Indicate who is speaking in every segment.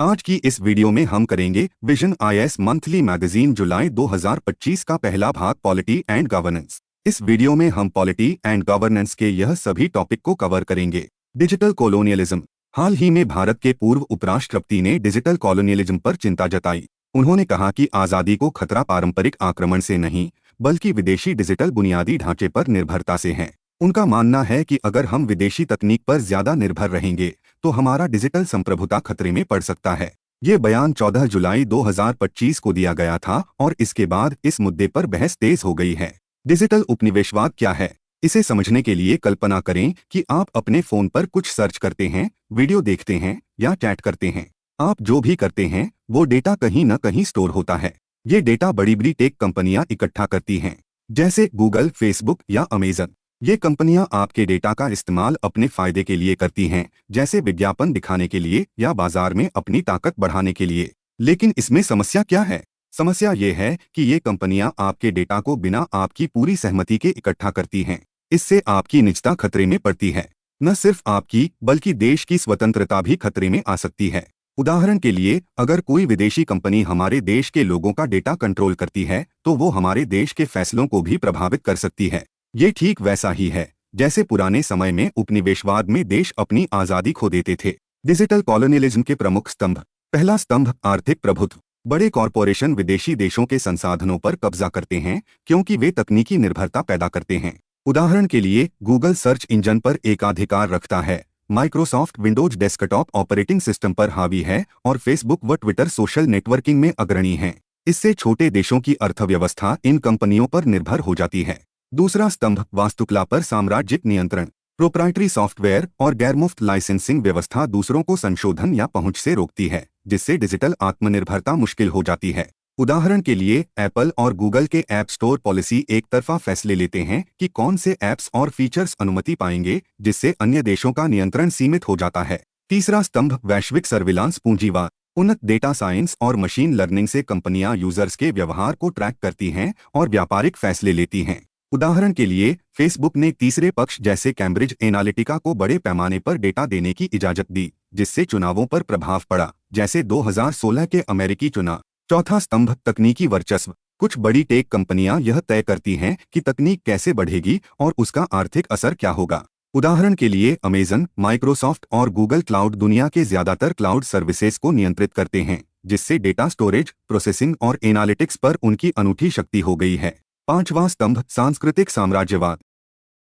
Speaker 1: आज की इस वीडियो में हम करेंगे विजन आईएएस मंथली मैगजीन जुलाई 2025 का पहला भाग पॉलिटी एंड गवर्नेंस। इस वीडियो में हम पॉलिटी एंड गवर्नेंस के यह सभी टॉपिक को कवर करेंगे। Digital colonialism. हाल ही में भारत के पूर्व उपराष्ट्रपति ने डिजिटल कॉलोनियलिज्म पर चिंता जताई। उन्होंने कहा कि आज़ादी को खतरा पारंपरिक आक्रमण से नहीं बल्कि विदेशी डिजिटल बुनियादी ढांचे पर निर्भरता से है। उनका मानना है कि अगर हम विदेशी तकनीक पर ज्यादा निर्भर रहेंगे तो हमारा डिजिटल संप्रभुता खतरे में पड़ सकता है। ये बयान 14 जुलाई 2025 को दिया गया था और इसके बाद इस मुद्दे पर बहस तेज हो गई है। डिजिटल उपनिवेशवाद क्या है? इसे समझने के लिए कल्पना करें कि आप अपने फोन पर कुछ सर्च करते हैं, वीडियो देखते हैं या चैट करते हैं। आप जो भी करते हैं वो डेटा कहीं न कहीं स्टोर होता है। ये डेटा बड़ी बड़ी टेक कंपनियां इकट्ठा करती हैं, जैसे गूगल, फेसबुक या अमेजन। ये कंपनियां आपके डेटा का इस्तेमाल अपने फायदे के लिए करती हैं, जैसे विज्ञापन दिखाने के लिए या बाजार में अपनी ताकत बढ़ाने के लिए। लेकिन इसमें समस्या क्या है? समस्या ये है कि ये कंपनियां आपके डेटा को बिना आपकी पूरी सहमति के इकट्ठा करती हैं। इससे आपकी निजता खतरे में पड़ती है। न सिर्फ आपकी बल्कि देश की स्वतंत्रता भी खतरे में आ सकती है। उदाहरण के लिए, अगर कोई विदेशी कंपनी हमारे देश के लोगों का डेटा कंट्रोल करती है तो वो हमारे देश के फैसलों को भी प्रभावित कर सकती है। ये ठीक वैसा ही है जैसे पुराने समय में उपनिवेशवाद में देश अपनी आज़ादी खो देते थे। डिजिटल कॉलोनियलिज्म के प्रमुख स्तंभ। पहला स्तंभ, आर्थिक प्रभुत्व। बड़े कॉरपोरेशन विदेशी देशों के संसाधनों पर कब्जा करते हैं क्योंकि वे तकनीकी निर्भरता पैदा करते हैं। उदाहरण के लिए, गूगल सर्च इंजन पर एकाधिकार रखता है, Microsoft Windows desktop operating system पर हावी है और फेसबुक व ट्विटर सोशल नेटवर्किंग में अग्रणी हैं। इससे छोटे देशों की अर्थव्यवस्था इन कंपनियों पर निर्भर हो जाती है। दूसरा स्तंभ, वास्तुकला पर साम्राज्यिक नियंत्रण। प्रोप्राइटरी सॉफ्टवेयर और गैरमुफ्त लाइसेंसिंग व्यवस्था दूसरों को संशोधन या पहुंच से रोकती है, जिससे डिजिटल आत्मनिर्भरता मुश्किल हो जाती है। उदाहरण के लिए, एप्पल और गूगल के ऐप स्टोर पॉलिसी एक तरफा फैसले लेते हैं कि कौन से ऐप्स और फीचर्स अनुमति पाएंगे, जिससे अन्य देशों का नियंत्रण सीमित हो जाता है। तीसरा स्तंभ, वैश्विक सर्विलांस पूंजीवाद। उन्नत डेटा साइंस और मशीन लर्निंग से कंपनियां यूजर्स के व्यवहार को ट्रैक करती हैं और व्यापारिक फैसले लेती हैं। उदाहरण के लिए, फेसबुक ने तीसरे पक्ष जैसे कैम्ब्रिज एनालिटिका को बड़े पैमाने पर डेटा देने की इजाजत दी, जिससे चुनावों पर प्रभाव पड़ा, जैसे 2016 के अमेरिकी चुनाव। चौथा स्तंभ, तकनीकी वर्चस्व। कुछ बड़ी टेक कंपनियां यह तय करती हैं कि तकनीक कैसे बढ़ेगी और उसका आर्थिक असर क्या होगा। उदाहरण के लिए, अमेजन, माइक्रोसॉफ्ट और गूगल क्लाउड दुनिया के ज्यादातर क्लाउड सर्विसेज को नियंत्रित करते हैं, जिससे डेटा स्टोरेज, प्रोसेसिंग और एनालिटिक्स पर उनकी अनूठी शक्ति हो गई है। पांचवां स्तंभ, सांस्कृतिक साम्राज्यवाद।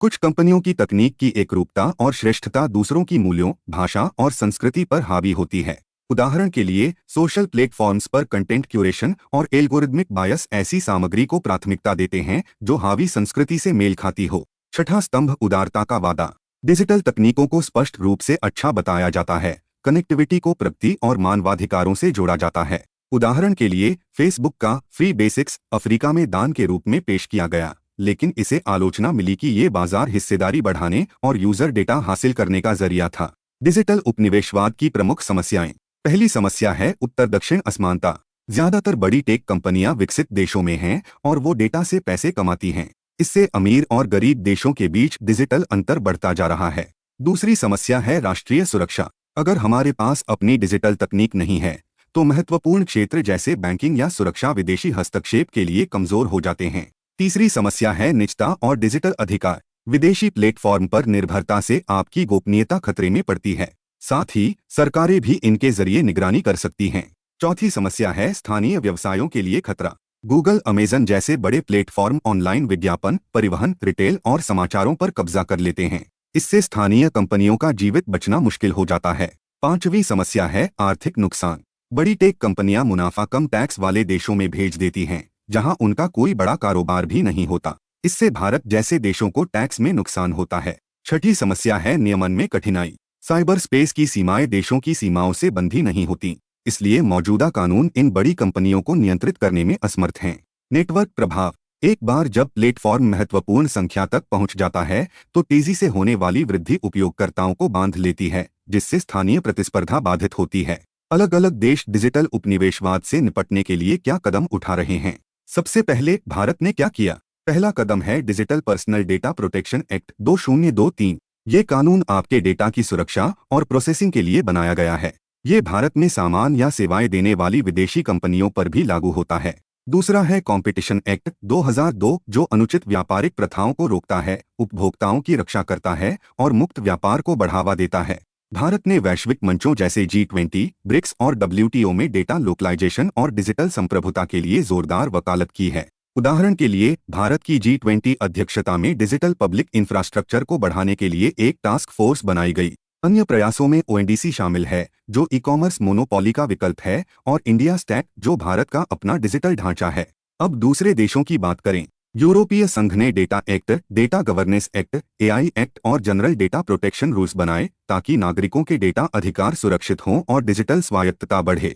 Speaker 1: कुछ कंपनियों की तकनीक की एकरूपता और श्रेष्ठता दूसरों की मूल्यों, भाषा और संस्कृति पर हावी होती है। उदाहरण के लिए, सोशल प्लेटफॉर्म्स पर कंटेंट क्यूरेशन और एल्गोरिदमिक बायस ऐसी सामग्री को प्राथमिकता देते हैं जो हावी संस्कृति से मेल खाती हो। छठा स्तंभ, उदारता का वादा। डिजिटल तकनीकों को स्पष्ट रूप से अच्छा बताया जाता है, कनेक्टिविटी को प्रगति और मानवाधिकारों से जोड़ा जाता है। उदाहरण के लिए, फेसबुक का फ्री बेसिक्स अफ्रीका में दान के रूप में पेश किया गया, लेकिन इसे आलोचना मिली कि ये बाजार हिस्सेदारी बढ़ाने और यूजर डेटा हासिल करने का जरिया था। डिजिटल उपनिवेशवाद की प्रमुख समस्याएं। पहली समस्या है उत्तर दक्षिण असमानता। ज्यादातर बड़ी टेक कंपनियां विकसित देशों में हैं और वो डेटा से पैसे कमाती हैं। इससे अमीर और गरीब देशों के बीच डिजिटल अंतर बढ़ता जा रहा है। दूसरी समस्या है राष्ट्रीय सुरक्षा। अगर हमारे पास अपनी डिजिटल तकनीक नहीं है तो महत्वपूर्ण क्षेत्र जैसे बैंकिंग या सुरक्षा विदेशी हस्तक्षेप के लिए कमजोर हो जाते हैं। तीसरी समस्या है निजता और डिजिटल अधिकार। विदेशी प्लेटफॉर्म पर निर्भरता से आपकी गोपनीयता खतरे में पड़ती है। साथ ही सरकारें भी इनके जरिए निगरानी कर सकती हैं। चौथी समस्या है स्थानीय व्यवसायों के लिए खतरा। गूगल, अमेजन जैसे बड़े प्लेटफॉर्म ऑनलाइन विज्ञापन, परिवहन, रिटेल और समाचारों पर कब्जा कर लेते हैं। इससे स्थानीय कंपनियों का जीवित बचना मुश्किल हो जाता है। पांचवी समस्या है आर्थिक नुकसान। बड़ी टेक कंपनियां मुनाफा कम टैक्स वाले देशों में भेज देती हैं, जहां उनका कोई बड़ा कारोबार भी नहीं होता। इससे भारत जैसे देशों को टैक्स में नुकसान होता है। छठी समस्या है नियमन में कठिनाई। साइबर स्पेस की सीमाएं देशों की सीमाओं से बंधी नहीं होती, इसलिए मौजूदा कानून इन बड़ी कंपनियों को नियंत्रित करने में असमर्थ हैं। नेटवर्क प्रभाव। एक बार जब प्लेटफॉर्म महत्वपूर्ण संख्या तक पहुंच जाता है तो तेजी से होने वाली वृद्धि उपयोगकर्ताओं को बांध लेती है, जिससे स्थानीय प्रतिस्पर्धा बाधित होती है। अलग अलग देश डिजिटल उपनिवेशवाद से निपटने के लिए क्या कदम उठा रहे हैं? सबसे पहले भारत ने क्या किया? पहला कदम है digital personal data protection act 2023। ये कानून आपके डेटा की सुरक्षा और प्रोसेसिंग के लिए बनाया गया है। ये भारत में सामान या सेवाएं देने वाली विदेशी कंपनियों पर भी लागू होता है। दूसरा है कॉम्पिटिशन एक्ट 2002, जो अनुचित व्यापारिक प्रथाओं को रोकता है, उपभोक्ताओं की रक्षा करता है और मुक्त व्यापार को बढ़ावा देता है। भारत ने वैश्विक मंचों जैसे G20, ब्रिक्स और WTO में डेटा लोकलाइजेशन और डिजिटल संप्रभुता के लिए जोरदार वकालत की है। उदाहरण के लिए, भारत की G20 अध्यक्षता में डिजिटल पब्लिक इंफ्रास्ट्रक्चर को बढ़ाने के लिए एक टास्क फोर्स बनाई गई। अन्य प्रयासों में ONDC शामिल है, जो ई कॉमर्स मोनोपोली का विकल्प है, और इंडिया स्टैक, जो भारत का अपना डिजिटल ढांचा है। अब दूसरे देशों की बात करें। यूरोपीय संघ ने data act, data governance act, AI act और जनरल डेटा प्रोटेक्शन रूल्स बनाए ताकि नागरिकों के डेटा अधिकार सुरक्षित हों और डिजिटल स्वायत्तता बढ़े।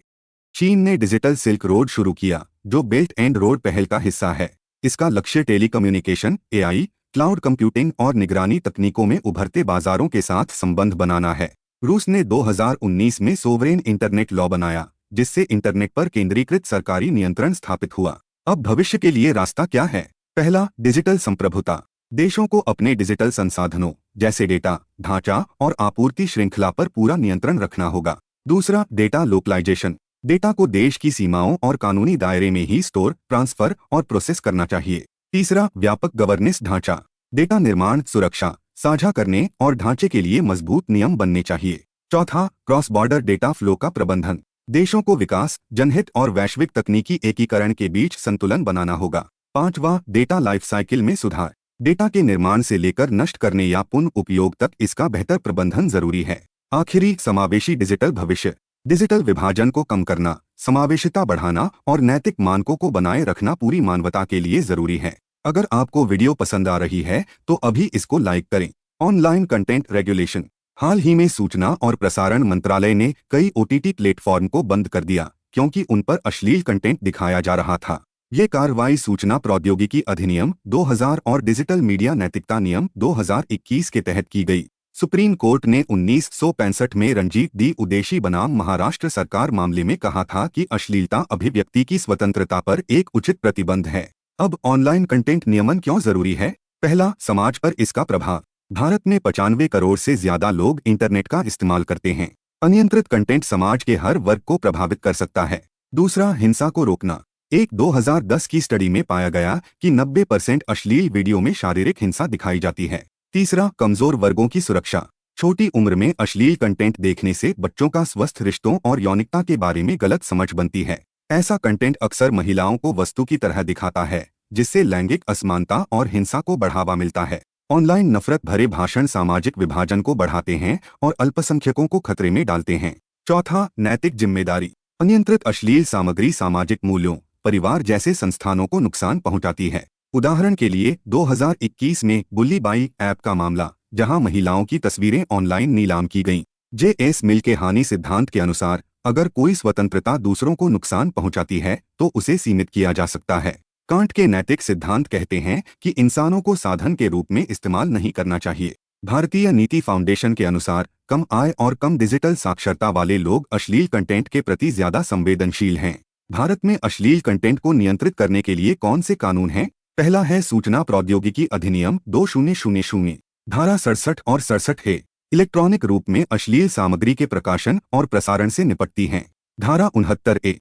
Speaker 1: चीन ने डिजिटल सिल्क रोड शुरू किया, जो बेल्ट एंड रोड पहल का हिस्सा है। इसका लक्ष्य टेलीकम्युनिकेशन, AI, क्लाउड कंप्यूटिंग और निगरानी तकनीकों में उभरते बाजारों के साथ संबंध बनाना है। रूस ने 2019 में सोवरेन इंटरनेट लॉ बनाया, जिससे इंटरनेट पर केंद्रीकृत सरकारी नियंत्रण स्थापित हुआ। अब भविष्य के लिए रास्ता क्या है? पहला, डिजिटल संप्रभुता। देशों को अपने डिजिटल संसाधनों जैसे डेटा, ढांचा और आपूर्ति श्रृंखला पर पूरा नियंत्रण रखना होगा। दूसरा, डेटा लोकलाइजेशन। डेटा को देश की सीमाओं और कानूनी दायरे में ही स्टोर, ट्रांसफर और प्रोसेस करना चाहिए। तीसरा, व्यापक गवर्नेंस ढांचा। डेटा निर्माण, सुरक्षा, साझा करने और ढांचे के लिए मजबूत नियम बनने चाहिए। चौथा, क्रॉस बॉर्डर डेटा फ्लो का प्रबंधन। देशों को विकास, जनहित और वैश्विक तकनीकी एकीकरण के बीच संतुलन बनाना होगा। पांचवा, डेटा लाइफ साइकिल में सुधार। डेटा के निर्माण से लेकर नष्ट करने या पुनः उपयोग तक इसका बेहतर प्रबंधन जरूरी है। आखिरी, समावेशी डिजिटल भविष्य। डिजिटल विभाजन को कम करना, समावेशिता बढ़ाना और नैतिक मानकों को बनाए रखना पूरी मानवता के लिए जरूरी है। अगर आपको वीडियो पसंद आ रही है तो अभी इसको लाइक करें। Online content regulation. हाल ही में सूचना और प्रसारण मंत्रालय ने कई OTT प्लेटफॉर्म को बंद कर दिया क्योंकि उन पर अश्लील कंटेंट दिखाया जा रहा था। ये कार्रवाई सूचना प्रौद्योगिकी अधिनियम 2000 और डिजिटल मीडिया नैतिकता नियम 2021 के तहत की गई। सुप्रीम कोर्ट ने 1965 में रणजीत दी उदेशी बनाम महाराष्ट्र सरकार मामले में कहा था कि अश्लीलता अभिव्यक्ति की स्वतंत्रता पर एक उचित प्रतिबंध है। अब ऑनलाइन कंटेंट नियमन क्यों जरूरी है? पहला, समाज पर इसका प्रभाव। भारत में 95 करोड़ से ज्यादा लोग इंटरनेट का इस्तेमाल करते हैं। अनियंत्रित कंटेंट समाज के हर वर्ग को प्रभावित कर सकता है। दूसरा, हिंसा को रोकना। एक 2010 की स्टडी में पाया गया कि 90% अश्लील वीडियो में शारीरिक हिंसा दिखाई जाती है। तीसरा, कमजोर वर्गों की सुरक्षा। छोटी उम्र में अश्लील कंटेंट देखने से बच्चों का स्वस्थ रिश्तों और यौनिकता के बारे में गलत समझ बनती है। ऐसा कंटेंट अक्सर महिलाओं को वस्तु की तरह दिखाता है, जिससे लैंगिक असमानता और हिंसा को बढ़ावा मिलता है। ऑनलाइन नफरत भरे भाषण सामाजिक विभाजन को बढ़ाते हैं और अल्पसंख्यकों को खतरे में डालते हैं। चौथा, नैतिक जिम्मेदारी। अनियंत्रित अश्लील सामग्री सामाजिक मूल्यों, परिवार जैसे संस्थानों को नुकसान पहुंचाती है। उदाहरण के लिए 2021 में बुल्ली बाई ऐप का मामला, जहां महिलाओं की तस्वीरें ऑनलाइन नीलाम की गईं। JS मिल के हानि सिद्धांत के अनुसार, अगर कोई स्वतंत्रता दूसरों को नुकसान पहुंचाती है तो उसे सीमित किया जा सकता है। कांट के नैतिक सिद्धांत कहते हैं कि इंसानों को साधन के रूप में इस्तेमाल नहीं करना चाहिए। भारतीय नीति फाउंडेशन के अनुसार, कम आय और कम डिजिटल साक्षरता वाले लोग अश्लील कंटेंट के प्रति ज्यादा संवेदनशील हैं। भारत में अश्लील कंटेंट को नियंत्रित करने के लिए कौन से कानून हैं? पहला है सूचना प्रौद्योगिकी अधिनियम 2000, धारा 67 और 67 है। इलेक्ट्रॉनिक रूप में अश्लील सामग्री के प्रकाशन और प्रसारण से निपटती हैं। धारा 69A,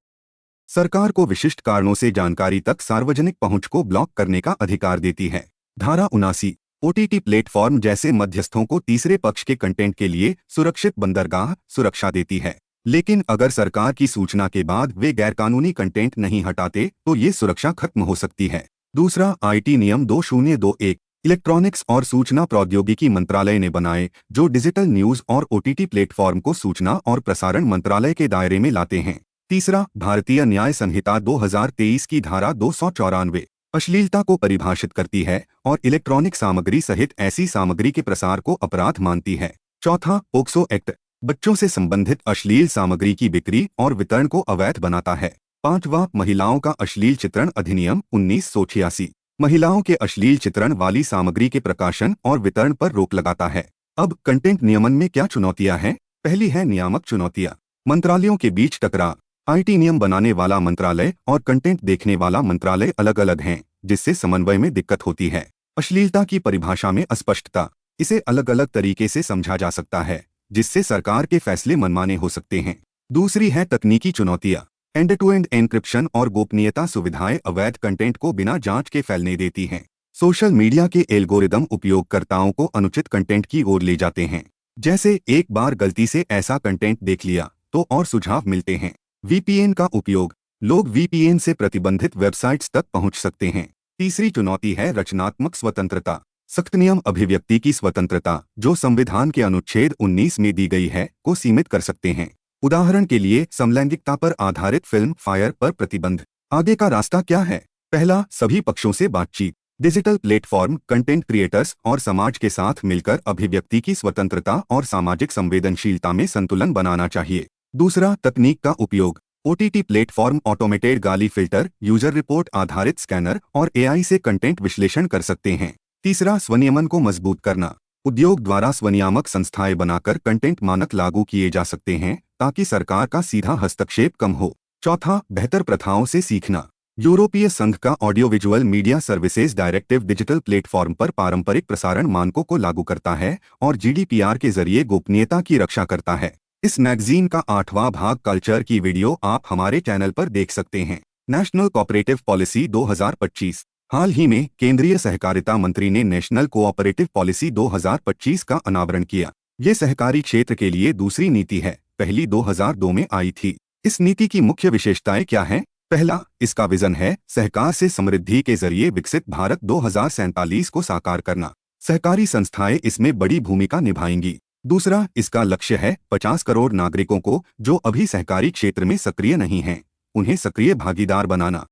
Speaker 1: सरकार को विशिष्ट कारणों से जानकारी तक सार्वजनिक पहुंच को ब्लॉक करने का अधिकार देती है। धारा 79, OTT प्लेटफॉर्म जैसे मध्यस्थों को तीसरे पक्ष के कंटेंट के लिए सुरक्षित बंदरगाह सुरक्षा देती है। लेकिन अगर सरकार की सूचना के बाद वे गैरकानूनी कंटेंट नहीं हटाते तो ये सुरक्षा खत्म हो सकती है। दूसरा, IT नियम 2021, इलेक्ट्रॉनिक्स और सूचना प्रौद्योगिकी मंत्रालय ने बनाए, जो डिजिटल न्यूज और OTT प्लेटफॉर्म को सूचना और प्रसारण मंत्रालय के दायरे में लाते हैं। तीसरा, भारतीय न्याय संहिता 2023 की धारा 294 अश्लीलता को परिभाषित करती है और इलेक्ट्रॉनिक सामग्री सहित ऐसी सामग्री के प्रसार को अपराध मानती है। चौथा, पोक्सो एक्ट, बच्चों से संबंधित अश्लील सामग्री की बिक्री और वितरण को अवैध बनाता है। पांचवा, महिलाओं का अश्लील चित्रण अधिनियम 1986, महिलाओं के अश्लील चित्रण वाली सामग्री के प्रकाशन और वितरण पर रोक लगाता है। अब कंटेंट नियमन में क्या चुनौतियां हैं? पहली है नियामक चुनौतियां। मंत्रालयों के बीच टकराव। IT नियम बनाने वाला मंत्रालय और कंटेंट देखने वाला मंत्रालय अलग अलग हैं, जिससे समन्वय में दिक्कत होती है। अश्लीलता की परिभाषा में अस्पष्टता, इसे अलग अलग तरीके से समझा जा सकता है, जिससे सरकार के फैसले मनमाने हो सकते हैं। दूसरी है तकनीकी चुनौतियां। एंड टू एंड एन्क्रिप्शन और गोपनीयता सुविधाएं अवैध कंटेंट को बिना जांच के फैलने देती हैं। सोशल मीडिया के एल्गोरिदम उपयोगकर्ताओं को अनुचित कंटेंट की ओर ले जाते हैं। जैसे एक बार गलती से ऐसा कंटेंट देख लिया तो और सुझाव मिलते हैं। वीपीएन का उपयोग। लोग वीपीएन से प्रतिबंधित वेबसाइट्स तक पहुंच सकते हैं। तीसरी चुनौती है रचनात्मक स्वतंत्रता। सख्त नियम अभिव्यक्ति की स्वतंत्रता, जो संविधान के अनुच्छेद 19 में दी गई है, को सीमित कर सकते हैं। उदाहरण के लिए समलैंगिकता पर आधारित फिल्म फायर पर प्रतिबंध। आगे का रास्ता क्या है? पहला, सभी पक्षों से बातचीत। डिजिटल प्लेटफॉर्म, कंटेंट क्रिएटर्स और समाज के साथ मिलकर अभिव्यक्ति की स्वतंत्रता और सामाजिक संवेदनशीलता में संतुलन बनाना चाहिए। दूसरा, तकनीक का उपयोग। ओटीटी प्लेटफॉर्म ऑटोमेटेड गाली फिल्टर, यूजर रिपोर्ट आधारित स्कैनर और एआई से कंटेंट विश्लेषण कर सकते हैं। तीसरा, स्वनियमन को मजबूत करना। उद्योग द्वारा स्वनियामक संस्थाएं बनाकर कंटेंट मानक लागू किए जा सकते हैं ताकि सरकार का सीधा हस्तक्षेप कम हो। चौथा, बेहतर प्रथाओं से सीखना। यूरोपीय संघ का audio visual media services directive digital platform पर पारंपरिक प्रसारण मानकों को लागू करता है और जीडीपीआर के जरिए गोपनीयता की रक्षा करता है। इस मैगजीन का 8वां भाग कल्चर की वीडियो आप हमारे चैनल पर देख सकते हैं। National cooperative policy 2025। हाल ही में केंद्रीय सहकारिता मंत्री ने नेशनल कोऑपरेटिव पॉलिसी 2025 का अनावरण किया। ये सहकारी क्षेत्र के लिए दूसरी नीति है, पहली 2002 में आई थी। इस नीति की मुख्य विशेषताएं क्या हैं? पहला, इसका विजन है सहकार से समृद्धि के जरिए विकसित भारत 2047 को साकार करना। सहकारी संस्थाएं इसमें बड़ी भूमिका निभाएंगी। दूसरा, इसका लक्ष्य है 50 करोड़ नागरिकों को जो अभी सहकारी क्षेत्र में सक्रिय नहीं हैं, उन्हें सक्रिय भागीदार बनाना।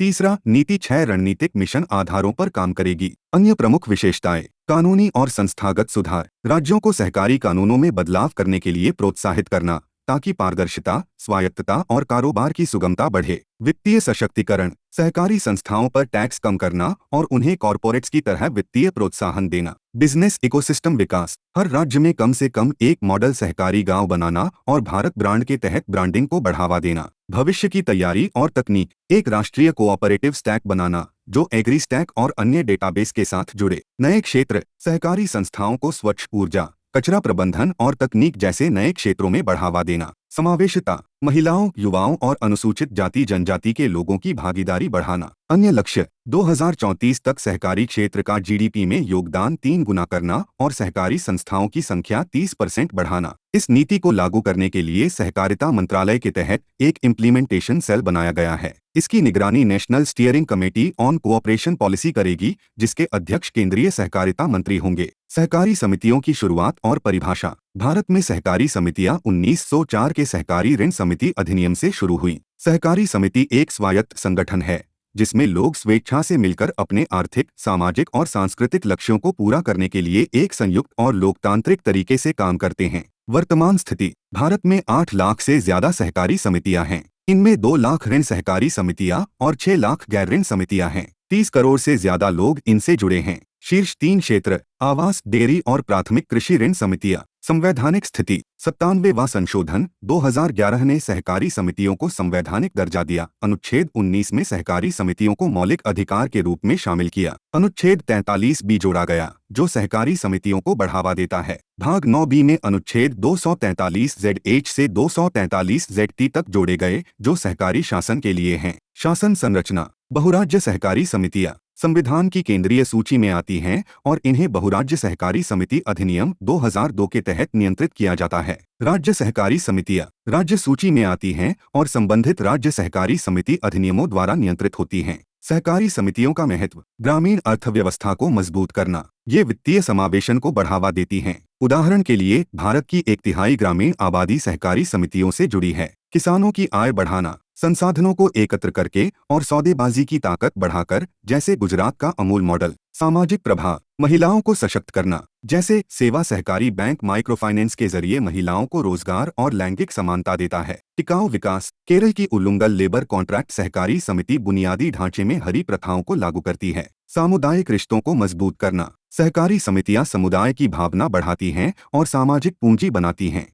Speaker 1: तीसरा, नीति 6 रणनीतिक मिशन आधारों पर काम करेगी। अन्य प्रमुख विशेषताएं। कानूनी और संस्थागत सुधार। राज्यों को सहकारी कानूनों में बदलाव करने के लिए प्रोत्साहित करना ताकि पारदर्शिता, स्वायत्तता और कारोबार की सुगमता बढ़े। वित्तीय सशक्तिकरण। सहकारी संस्थाओं पर टैक्स कम करना और उन्हें कॉरपोरेट्स की तरह वित्तीय प्रोत्साहन देना। बिजनेस इकोसिस्टम विकास। हर राज्य में कम से कम एक मॉडल सहकारी गांव बनाना और भारत ब्रांड के तहत ब्रांडिंग को बढ़ावा देना। भविष्य की तैयारी और तकनीक। एक राष्ट्रीय कोऑपरेटिव स्टैक बनाना जो एग्री स्टैक और अन्य डेटाबेस के साथ जुड़े। नए क्षेत्र। सहकारी संस्थाओं को स्वच्छ ऊर्जा, कचरा प्रबंधन और तकनीक जैसे नए क्षेत्रों में बढ़ावा देना। समावेशिता। महिलाओं, युवाओं और अनुसूचित जाति जनजाति के लोगों की भागीदारी बढ़ाना। अन्य लक्ष्य 2034 तक सहकारी क्षेत्र का जीडीपी में योगदान 3 गुना करना और सहकारी संस्थाओं की संख्या 30% बढ़ाना। इस नीति को लागू करने के लिए सहकारिता मंत्रालय के तहत एक इम्प्लीमेंटेशन सेल बनाया गया है। इसकी निगरानी national steering committee on cooperation policy करेगी, जिसके अध्यक्ष केंद्रीय सहकारिता मंत्री होंगे। सहकारी समितियों की शुरुआत और परिभाषा। भारत में सहकारी समितियां 1904 के सहकारी ऋण समिति अधिनियम से शुरू हुई। सहकारी समिति एक स्वायत्त संगठन है जिसमें लोग स्वेच्छा से मिलकर अपने आर्थिक, सामाजिक और सांस्कृतिक लक्ष्यों को पूरा करने के लिए एक संयुक्त और लोकतांत्रिक तरीके से काम करते हैं। वर्तमान स्थिति। भारत में 8 लाख से ज्यादा सहकारी समितियां हैं। इनमें 2 लाख ऋण सहकारी समितियां और 6 लाख गैर ऋण समितियां हैं। 30 करोड़ से ज्यादा लोग इनसे जुड़े हैं। शीर्ष 3 क्षेत्र: आवास, डेयरी और प्राथमिक कृषि ऋण समितियां। संवैधानिक स्थिति। 97वां संशोधन 2011 ने सहकारी समितियों को संवैधानिक दर्जा दिया। अनुच्छेद 19 में सहकारी समितियों को मौलिक अधिकार के रूप में शामिल किया। अनुच्छेद 43 बी जोड़ा गया जो सहकारी समितियों को बढ़ावा देता है। भाग 9 बी में अनुच्छेद 243 ZH से 243 ZT तक जोड़े गए जो सहकारी शासन के लिए हैं। शासन संरचना। बहुराज्य सहकारी समितियां संविधान की केंद्रीय सूची में आती हैं और इन्हें बहुराज्य सहकारी समिति अधिनियम 2002 के तहत नियंत्रित किया जाता है। राज्य सहकारी समितियां राज्य सूची में आती हैं और संबंधित राज्य सहकारी समिति अधिनियमों द्वारा नियंत्रित होती हैं। सहकारी समितियों का महत्व। ग्रामीण अर्थव्यवस्था को मजबूत करना। ये वित्तीय समावेशन को बढ़ावा देती हैं। उदाहरण के लिए भारत की 1/3 ग्रामीण आबादी सहकारी समितियों से जुड़ी है। किसानों की आय बढ़ाना। संसाधनों को एकत्र करके और सौदेबाजी की ताकत बढ़ाकर, जैसे गुजरात का अमूल मॉडल। सामाजिक प्रभाव। महिलाओं को सशक्त करना, जैसे सेवा सहकारी बैंक माइक्रो फाइनेंस के जरिए महिलाओं को रोजगार और लैंगिक समानता देता है। टिकाऊ विकास। केरल की उल्लुंगल लेबर कॉन्ट्रैक्ट सहकारी समिति बुनियादी ढांचे में हरी प्रथाओं को लागू करती है। सामुदायिक रिश्तों को मजबूत करना। सहकारी समितियां समुदाय की भावना बढ़ाती हैं और सामाजिक पूंजी बनाती हैं।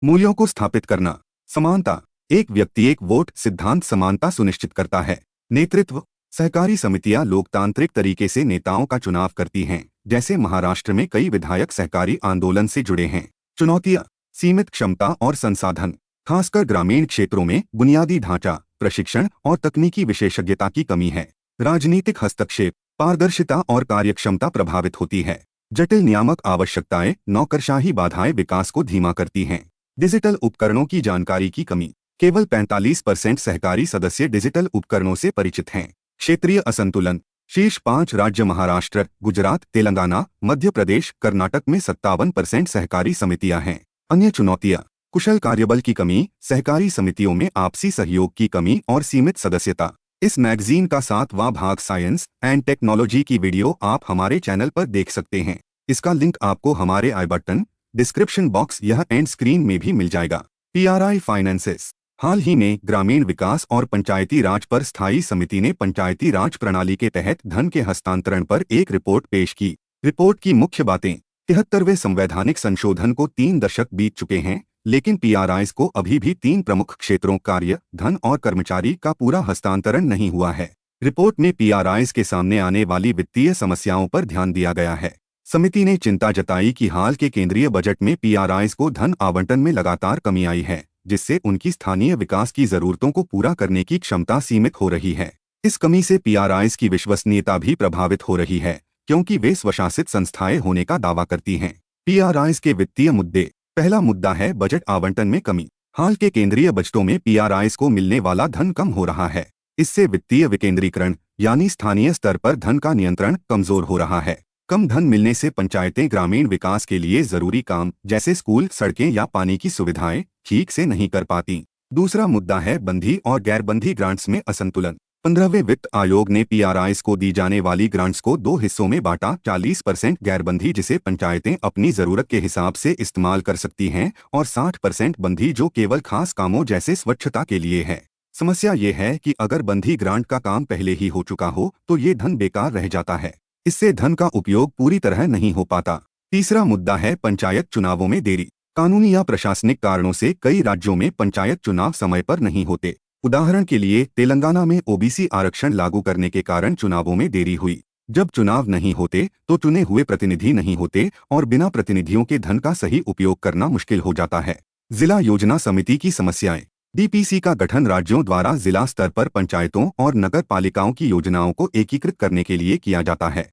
Speaker 1: मूल्यों को स्थापित करना। समानता। एक व्यक्ति एक वोट सिद्धांत समानता सुनिश्चित करता है। नेतृत्व। सहकारी समितियां लोकतांत्रिक तरीके से नेताओं का चुनाव करती हैं, जैसे महाराष्ट्र में कई विधायक सहकारी आंदोलन से जुड़े हैं। चुनौतियां। सीमित क्षमता और संसाधन। खासकर ग्रामीण क्षेत्रों में बुनियादी ढांचा, प्रशिक्षण और तकनीकी विशेषज्ञता की कमी है। राजनीतिक हस्तक्षेप, पारदर्शिता और कार्यक्षमता प्रभावित होती है। जटिल नियामक आवश्यकताएं, नौकरशाही बाधाएं विकास को धीमा करती हैं। डिजिटल उपकरणों की जानकारी की कमी, केवल 45% सहकारी सदस्य डिजिटल उपकरणों से परिचित हैं। क्षेत्रीय असंतुलन, शीर्ष 5 राज्य महाराष्ट्र, गुजरात, तेलंगाना, मध्य प्रदेश, कर्नाटक में 57% सहकारी समितियां हैं। अन्य चुनौतियां, कुशल कार्यबल की कमी, सहकारी समितियों में आपसी सहयोग की कमी और सीमित सदस्यता। इस मैगजीन का 7वां भाग साइंस एंड टेक्नोलॉजी की वीडियो आप हमारे चैनल पर देख सकते हैं। इसका लिंक आपको हमारे आई बटन, डिस्क्रिप्शन बॉक्स या एंड स्क्रीन में भी मिल जाएगा। PRI फाइनेंसेस, हाल ही में ग्रामीण विकास और पंचायती राज पर स्थायी समिति ने पंचायती राज प्रणाली के तहत धन के हस्तांतरण पर एक रिपोर्ट पेश की। रिपोर्ट की मुख्य बातें, 73वें संवैधानिक संशोधन को 3 दशक बीत चुके हैं, लेकिन PRIs को अभी भी 3 प्रमुख क्षेत्रों कार्य, धन और कर्मचारी का पूरा हस्तांतरण नहीं हुआ है। रिपोर्ट में PRIs के सामने आने वाली वित्तीय समस्याओं पर ध्यान दिया गया है। समिति ने चिंता जताई कि हाल के केंद्रीय बजट में PRIs को धन आवंटन में लगातार कमी आई है, जिससे उनकी स्थानीय विकास की जरूरतों को पूरा करने की क्षमता सीमित हो रही है। इस कमी से PRIs की विश्वसनीयता भी प्रभावित हो रही है, क्योंकि वे स्वशासित संस्थाएं होने का दावा करती हैं। PRIs के वित्तीय मुद्दे, पहला मुद्दा है बजट आवंटन में कमी। हाल के केंद्रीय बजटों में PRIs को मिलने वाला धन कम हो रहा है। इससे वित्तीय विकेंद्रीकरण यानी स्थानीय स्तर पर धन का नियंत्रण कमजोर हो रहा है। कम धन मिलने से पंचायतें ग्रामीण विकास के लिए जरूरी काम जैसे स्कूल, सड़कें या पानी की सुविधाएं ठीक से नहीं कर पाती। दूसरा मुद्दा है बंधी और गैरबंधी ग्रांट्स में असंतुलन। 15वें वित्त आयोग ने PRIs को दी जाने वाली ग्रांट्स को 2 हिस्सों में बांटा। 40% गैरबंधी जिसे पंचायतें अपनी जरूरत के हिसाब से इस्तेमाल कर सकती हैं, और 60% बंधी जो केवल खास कामों जैसे स्वच्छता के लिए है। समस्या ये है कि अगर बंधी ग्रांट का काम पहले ही हो चुका हो तो ये धन बेकार रह जाता है। इससे धन का उपयोग पूरी तरह नहीं हो पाता। तीसरा मुद्दा है पंचायत चुनावों में देरी। कानूनी या प्रशासनिक कारणों से कई राज्यों में पंचायत चुनाव समय पर नहीं होते। उदाहरण के लिए तेलंगाना में OBC आरक्षण लागू करने के कारण चुनावों में देरी हुई। जब चुनाव नहीं होते तो चुने हुए प्रतिनिधि नहीं होते और बिना प्रतिनिधियों के धन का सही उपयोग करना मुश्किल हो जाता है। जिला योजना समिति की समस्याएं, DPC का गठन राज्यों द्वारा जिला स्तर पर पंचायतों और नगर पालिकाओं की योजनाओं को एकीकृत करने के लिए किया जाता है,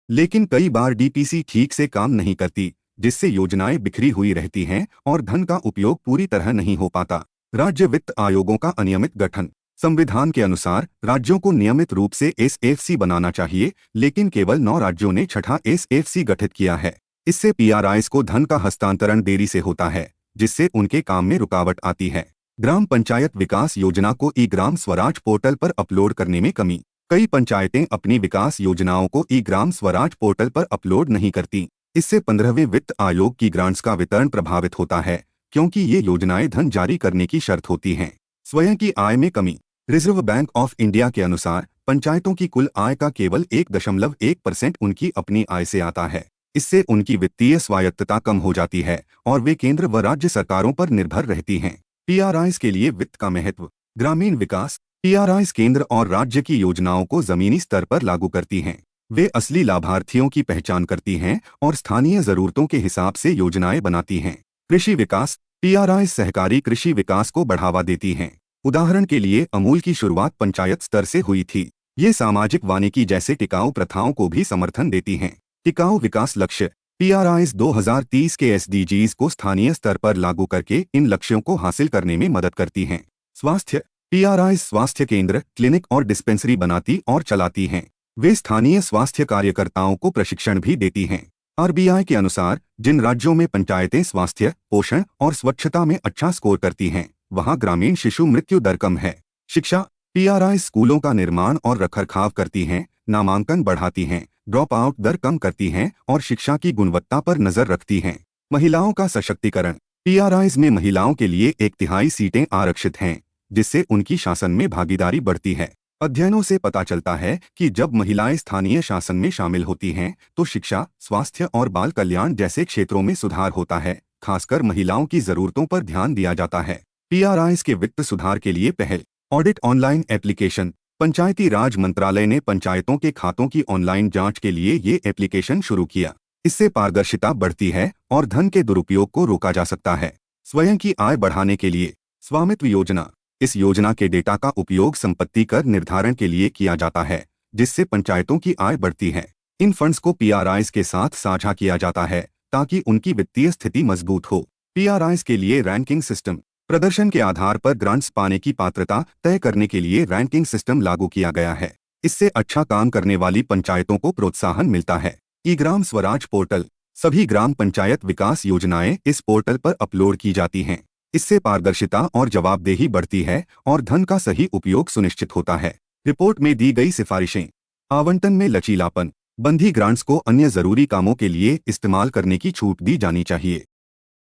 Speaker 1: लेकिन कई बार DPC ठीक से काम नहीं करती, जिससे योजनाएं बिखरी हुई रहती हैं और धन का उपयोग पूरी तरह नहीं हो पाता। राज्य वित्त आयोगों का अनियमित गठन। संविधान के अनुसार राज्यों को नियमित रूप से SFC बनाना चाहिए, लेकिन केवल 9 राज्यों ने 6ठा SFC गठित किया है। इससे PRIs को धन का हस्तांतरण देरी से होता है, जिससे उनके काम में रुकावट आती है। ग्राम पंचायत विकास योजना को ई-ग्राम स्वराज पोर्टल पर अपलोड करने में कमी। कई पंचायतें अपनी विकास योजनाओं को ई-ग्राम स्वराज पोर्टल पर अपलोड नहीं करती। इससे 15वें वित्त आयोग की ग्रांट्स का वितरण प्रभावित होता है, क्योंकि ये योजनाएं धन जारी करने की शर्त होती हैं। स्वयं की आय में कमी। रिजर्व बैंक ऑफ इंडिया के अनुसार पंचायतों की कुल आय का केवल 1.1% उनकी अपनी आय से आता है। इससे उनकी वित्तीय स्वायत्तता कम हो जाती है और वे केंद्र व राज्य सरकारों पर निर्भर रहती हैं। PRIs के लिए वित्त का महत्व। ग्रामीण विकास। PRIs केंद्र और राज्य की योजनाओं को जमीनी स्तर पर लागू करती हैं। वे असली लाभार्थियों की पहचान करती हैं और स्थानीय जरूरतों के हिसाब से योजनाएं बनाती हैं। कृषि विकास। PRIs सहकारी कृषि विकास को बढ़ावा देती हैं। उदाहरण के लिए अमूल की शुरुआत पंचायत स्तर से हुई थी। ये सामाजिक वानिकी जैसे टिकाऊ प्रथाओं को भी समर्थन देती हैं। टिकाऊ विकास लक्ष्य। PRIs 2030 के SDGs को स्थानीय स्तर पर लागू करके इन लक्ष्यों को हासिल करने में मदद करती हैं। स्वास्थ्य। PRIs स्वास्थ्य केंद्र, क्लिनिक और डिस्पेंसरी बनाती और चलाती हैं। वे स्थानीय स्वास्थ्य कार्यकर्ताओं को प्रशिक्षण भी देती हैं। RBI के अनुसार जिन राज्यों में पंचायतें स्वास्थ्य, पोषण और स्वच्छता में अच्छा स्कोर करती हैं, वहां ग्रामीण शिशु मृत्यु दर कम है। शिक्षा। PRIs स्कूलों का निर्माण और रखरखाव करती हैं, नामांकन बढ़ाती हैं, ड्रॉप आउट दर कम करती हैं और शिक्षा की गुणवत्ता पर नजर रखती हैं। महिलाओं का सशक्तिकरण। PRIs में महिलाओं के लिए 1/3 सीटें आरक्षित हैं, जिससे उनकी शासन में भागीदारी बढ़ती है। अध्ययनों से पता चलता है कि जब महिलाएं स्थानीय शासन में शामिल होती हैं, तो शिक्षा, स्वास्थ्य और बाल कल्याण जैसे क्षेत्रों में सुधार होता है। खासकर महिलाओं की जरूरतों पर ध्यान दिया जाता है। PRIs के वित्त सुधार के लिए पहल। Audit online application. Panchayati Raj मंत्रालय ने पंचायतों के खातों की ऑनलाइन जांच के लिए ये एप्लीकेशन शुरू किया। इससे पारदर्शिता बढ़ती है और धन के दुरुपयोग को रोका जा सकता है। स्वयं की आय बढ़ाने के लिए स्वामित्व योजना। इस योजना के डेटा का उपयोग संपत्ति कर निर्धारण के लिए किया जाता है, जिससे पंचायतों की आय बढ़ती है। इन फंड्स को पीआरआईज के साथ साझा किया जाता है ताकि उनकी वित्तीय स्थिति मजबूत हो। पीआरआईज के लिए रैंकिंग सिस्टम। प्रदर्शन के आधार पर ग्रांट्स पाने की पात्रता तय करने के लिए रैंकिंग सिस्टम लागू किया गया है। इससे अच्छा काम करने वाली पंचायतों को प्रोत्साहन मिलता है। ई ग्राम स्वराज पोर्टल। सभी ग्राम पंचायत विकास योजनाएं इस पोर्टल पर अपलोड की जाती हैं। इससे पारदर्शिता और जवाबदेही बढ़ती है और धन का सही उपयोग सुनिश्चित होता है। रिपोर्ट में दी गई सिफारिशें। आवंटन में लचीलापन। बंधी ग्रांट्स को अन्य जरूरी कामों के लिए इस्तेमाल करने की छूट दी जानी चाहिए।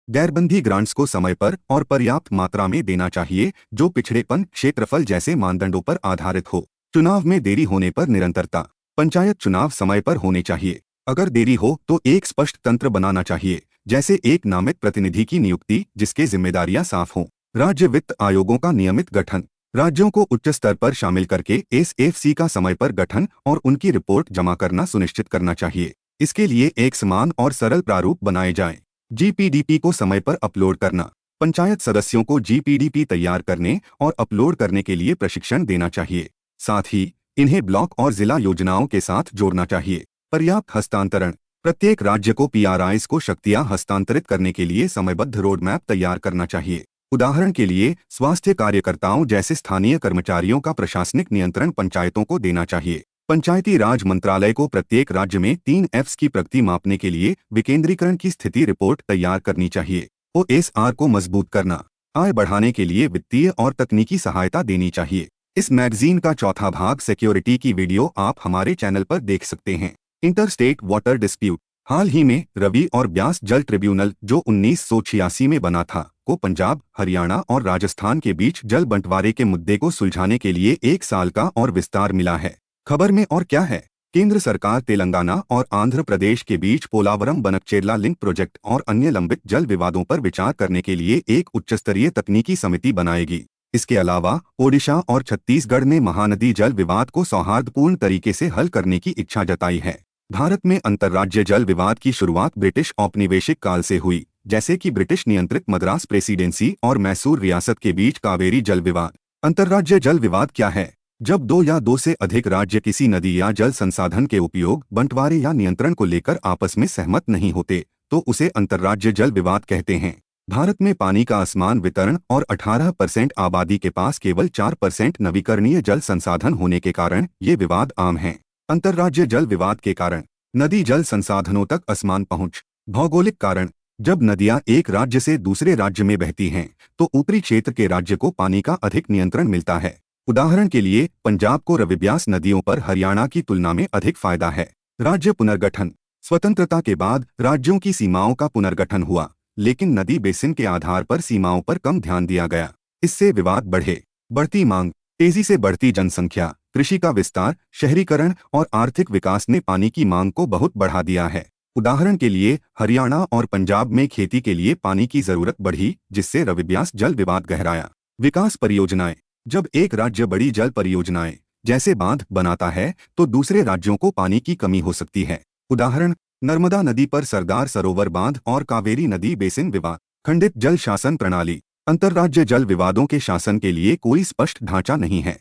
Speaker 1: गैरबंधी ग्रांट्स को समय पर और पर्याप्त मात्रा में देना चाहिए, जो पिछड़ेपन, क्षेत्रफल जैसे मानदंडों पर आधारित हो। चुनाव में देरी होने पर निरंतरता। पंचायत चुनाव समय पर होने चाहिए। अगर देरी हो तो एक स्पष्ट तंत्र बनाना चाहिए, जैसे एक नामित प्रतिनिधि की नियुक्ति जिसके जिम्मेदारियां साफ हों। राज्य वित्त आयोगों का नियमित गठन। राज्यों को उच्च स्तर पर शामिल करके एसएफसी का समय पर गठन और उनकी रिपोर्ट जमा करना सुनिश्चित करना चाहिए। इसके लिए एक समान और सरल प्रारूप बनाए जाएं। जीपीडीपी को समय पर अपलोड करना। पंचायत सदस्यों को जीपीडीपी तैयार करने और अपलोड करने के लिए प्रशिक्षण देना चाहिए। साथ ही इन्हें ब्लॉक और जिला योजनाओं के साथ जोड़ना चाहिए। पर्याप्त हस्तांतरण। प्रत्येक राज्य को पीआरआईज को शक्तियां हस्तांतरित करने के लिए समयबद्ध रोडमैप तैयार करना चाहिए। उदाहरण के लिए स्वास्थ्य कार्यकर्ताओं जैसे स्थानीय कर्मचारियों का प्रशासनिक नियंत्रण पंचायतों को देना चाहिए। पंचायती राज मंत्रालय को प्रत्येक राज्य में 3 Fs की प्रगति मापने के लिए विकेंद्रीकरण की स्थिति रिपोर्ट तैयार करनी चाहिए। ओएसआर को मजबूत करना। आय बढ़ाने के लिए वित्तीय और तकनीकी सहायता देनी चाहिए। इस मैगजीन का चौथा भाग सिक्योरिटी की वीडियो आप हमारे चैनल पर देख सकते हैं। Interstate water dispute. हाल ही में रवि और ब्यास जल ट्रिब्यूनल, जो 1986 में बना था, को पंजाब, हरियाणा और राजस्थान के बीच जल बंटवारे के मुद्दे को सुलझाने के लिए 1 साल का और विस्तार मिला है। खबर में और क्या है? केंद्र सरकार तेलंगाना और आंध्र प्रदेश के बीच पोलावरम बनकचेरला लिंक प्रोजेक्ट और अन्य लंबित जल विवादों पर विचार करने के लिए एक उच्चस्तरीय तकनीकी समिति बनाएगी। इसके अलावा ओडिशा और छत्तीसगढ़ ने महानदी जल विवाद को सौहार्दपूर्ण तरीके से हल करने की इच्छा जताई है। भारत में अंतर्राज्य जल विवाद की शुरुआत ब्रिटिश औपनिवेशिक काल से हुई, जैसे कि ब्रिटिश नियंत्रित मद्रास प्रेसिडेंसी और मैसूर रियासत के बीच कावेरी जल विवाद। अंतर्राज्य जल विवाद क्या है? जब 2 या 2 से अधिक राज्य किसी नदी या जल संसाधन के उपयोग, बंटवारे या नियंत्रण को लेकर आपस में सहमत नहीं होते, तो उसे अंतर्राज्य जल विवाद कहते हैं। भारत में पानी का असमान वितरण और 18% आबादी के पास केवल 4% नवीकरणीय जल संसाधन होने के कारण ये विवाद आम हैं। अंतर्राज्य जल विवाद के कारण। नदी जल संसाधनों तक असमान पहुंच। भौगोलिक कारण। जब नदियां एक राज्य से दूसरे राज्य में बहती हैं, तो ऊपरी क्षेत्र के राज्य को पानी का अधिक नियंत्रण मिलता है। उदाहरण के लिए पंजाब को रवि ब्यास नदियों पर हरियाणा की तुलना में अधिक फायदा है। राज्य पुनर्गठन। स्वतंत्रता के बाद राज्यों की सीमाओं का पुनर्गठन हुआ, लेकिन नदी बेसिन के आधार पर सीमाओं पर कम ध्यान दिया गया। इससे विवाद बढ़े। बढ़ती मांग। तेजी से बढ़ती जनसंख्या, कृषि का विस्तार, शहरीकरण और आर्थिक विकास ने पानी की मांग को बहुत बढ़ा दिया है। उदाहरण के लिए हरियाणा और पंजाब में खेती के लिए पानी की जरूरत बढ़ी, जिससे रवि ब्यास जल विवाद गहराया। विकास परियोजनाएं। जब एक राज्य बड़ी जल परियोजनाएं जैसे बांध बनाता है, तो दूसरे राज्यों को पानी की कमी हो सकती है। उदाहरण नर्मदा नदी पर सरदार सरोवर बांध और कावेरी नदी बेसिन विवाद। खंडित जल शासन प्रणाली। अंतर्राज्य जल विवादों के शासन के लिए कोई स्पष्ट ढांचा नहीं है।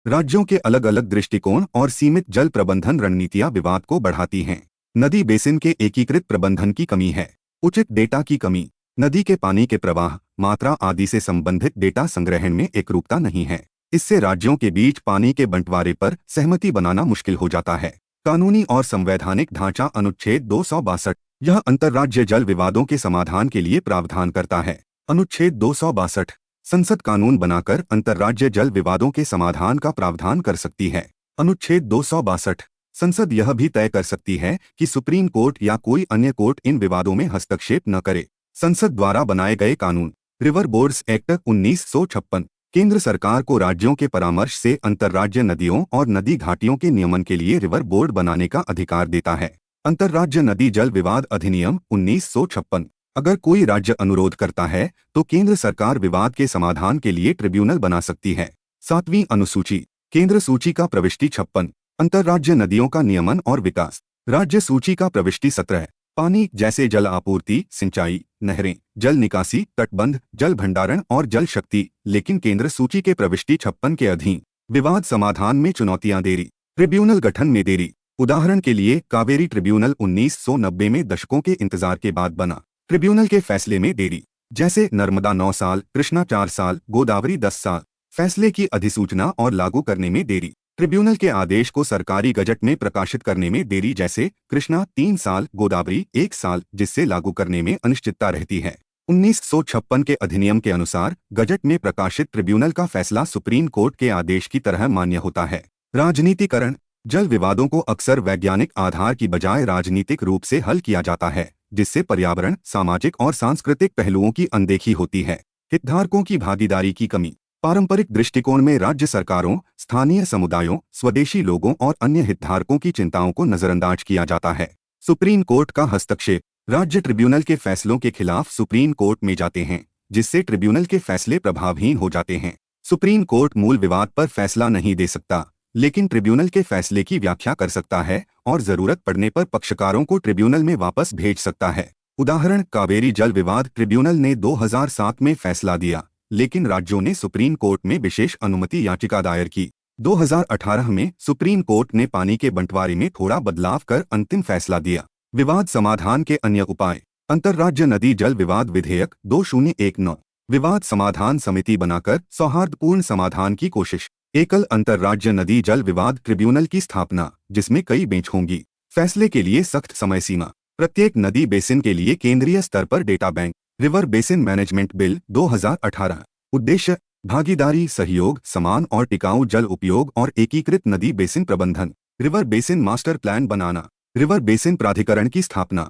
Speaker 1: राज्यों के अलग अलग दृष्टिकोण और सीमित जल प्रबंधन रणनीतियां विवाद को बढ़ाती हैं। नदी बेसिन के एकीकृत प्रबंधन की कमी है। उचित डेटा की कमी। नदी के पानी के प्रवाह, मात्रा आदि से संबंधित डेटा संग्रहण में एकरूपता नहीं है। इससे राज्यों के बीच पानी के बंटवारे पर सहमति बनाना मुश्किल हो जाता है। कानूनी और संवैधानिक ढांचा। अनुच्छेद 262। यह अंतर्राज्य जल विवादों के समाधान के लिए प्रावधान करता है। अनुच्छेद 262। संसद कानून बनाकर अंतर्राज्य जल विवादों के समाधान का प्रावधान कर सकती है। अनुच्छेद 262। संसद यह भी तय कर सकती है कि सुप्रीम कोर्ट या कोई अन्य कोर्ट इन विवादों में हस्तक्षेप न करे। संसद द्वारा बनाए गए कानून। रिवर बोर्ड्स एक्ट 1956 केंद्र सरकार को राज्यों के परामर्श से अंतर्राज्य नदियों और नदी घाटियों के नियमन के लिए रिवर बोर्ड बनाने का अधिकार देता है। अंतर्राज्य नदी जल विवाद अधिनियम 1956। अगर कोई राज्य अनुरोध करता है, तो केंद्र सरकार विवाद के समाधान के लिए ट्रिब्यूनल बना सकती है। 7वीं अनुसूची। केंद्र सूची का प्रविष्टि 56। अंतर्राज्य नदियों का नियमन और विकास। राज्य सूची का प्रविष्टि 17। पानी जैसे जल आपूर्ति, सिंचाई, नहरें, जल निकासी, तटबंध, जल भंडारण और जल शक्ति, लेकिन केंद्र सूची के प्रविष्टि 56 के अधीन। विवाद समाधान में चुनौतियां, देरी, ट्रिब्यूनल गठन में देरी। उदाहरण के लिए कावेरी ट्रिब्यूनल 1990 में दशकों के इंतजार के बाद बना। ट्रिब्यूनल के फैसले में देरी, जैसे नर्मदा 9 साल, कृष्णा 4 साल, गोदावरी 10 साल। फैसले की अधिसूचना और लागू करने में देरी, ट्रिब्यूनल के आदेश को सरकारी गजट में प्रकाशित करने में देरी, जैसे कृष्णा 3 साल, गोदावरी 1 साल, जिससे लागू करने में अनिश्चितता रहती है। 1956 के अधिनियम के अनुसार गजट में प्रकाशित ट्रिब्यूनल का फैसला सुप्रीम कोर्ट के आदेश की तरह मान्य होता है। राजनीतिकरण, जल विवादों को अक्सर वैज्ञानिक आधार की बजाय राजनीतिक रूप से हल किया जाता है, जिससे पर्यावरण, सामाजिक और सांस्कृतिक पहलुओं की अनदेखी होती है। हितधारकों की भागीदारी की कमी, पारंपरिक दृष्टिकोण में राज्य सरकारों, स्थानीय समुदायों, स्वदेशी लोगों और अन्य हितधारकों की चिंताओं को नजरअंदाज किया जाता है। सुप्रीम कोर्ट का हस्तक्षेप, राज्य ट्रिब्यूनल के फैसलों के खिलाफ सुप्रीम कोर्ट में जाते हैं, जिससे ट्रिब्यूनल के फैसले प्रभावहीन हो जाते हैं। सुप्रीम कोर्ट मूल विवाद पर फैसला नहीं दे सकता, लेकिन ट्रिब्यूनल के फैसले की व्याख्या कर सकता है और जरूरत पड़ने पर पक्षकारों को ट्रिब्यूनल में वापस भेज सकता है। उदाहरण, कावेरी जल विवाद ट्रिब्यूनल ने 2007 में फैसला दिया, लेकिन राज्यों ने सुप्रीम कोर्ट में विशेष अनुमति याचिका दायर की। 2018 में सुप्रीम कोर्ट ने पानी के बंटवारे में थोड़ा बदलाव कर अंतिम फैसला दिया। विवाद समाधान के अन्य उपाय, अंतर्राज्य नदी जल विवाद विधेयक 2019, विवाद समाधान समिति बनाकर सौहार्दपूर्ण समाधान की कोशिश। एकल अंतर्राज्य नदी जल विवाद ट्रिब्यूनल की स्थापना, जिसमें कई बेंच होंगी। फैसले के लिए सख्त समय सीमा, प्रत्येक नदी बेसिन के लिए केंद्रीय स्तर पर data bank. River basin management bill 2018। उद्देश्य, भागीदारी, सहयोग, समान और टिकाऊ जल उपयोग और एकीकृत नदी बेसिन प्रबंधन। रिवर बेसिन मास्टर प्लान बनाना, रिवर बेसिन प्राधिकरण की स्थापना।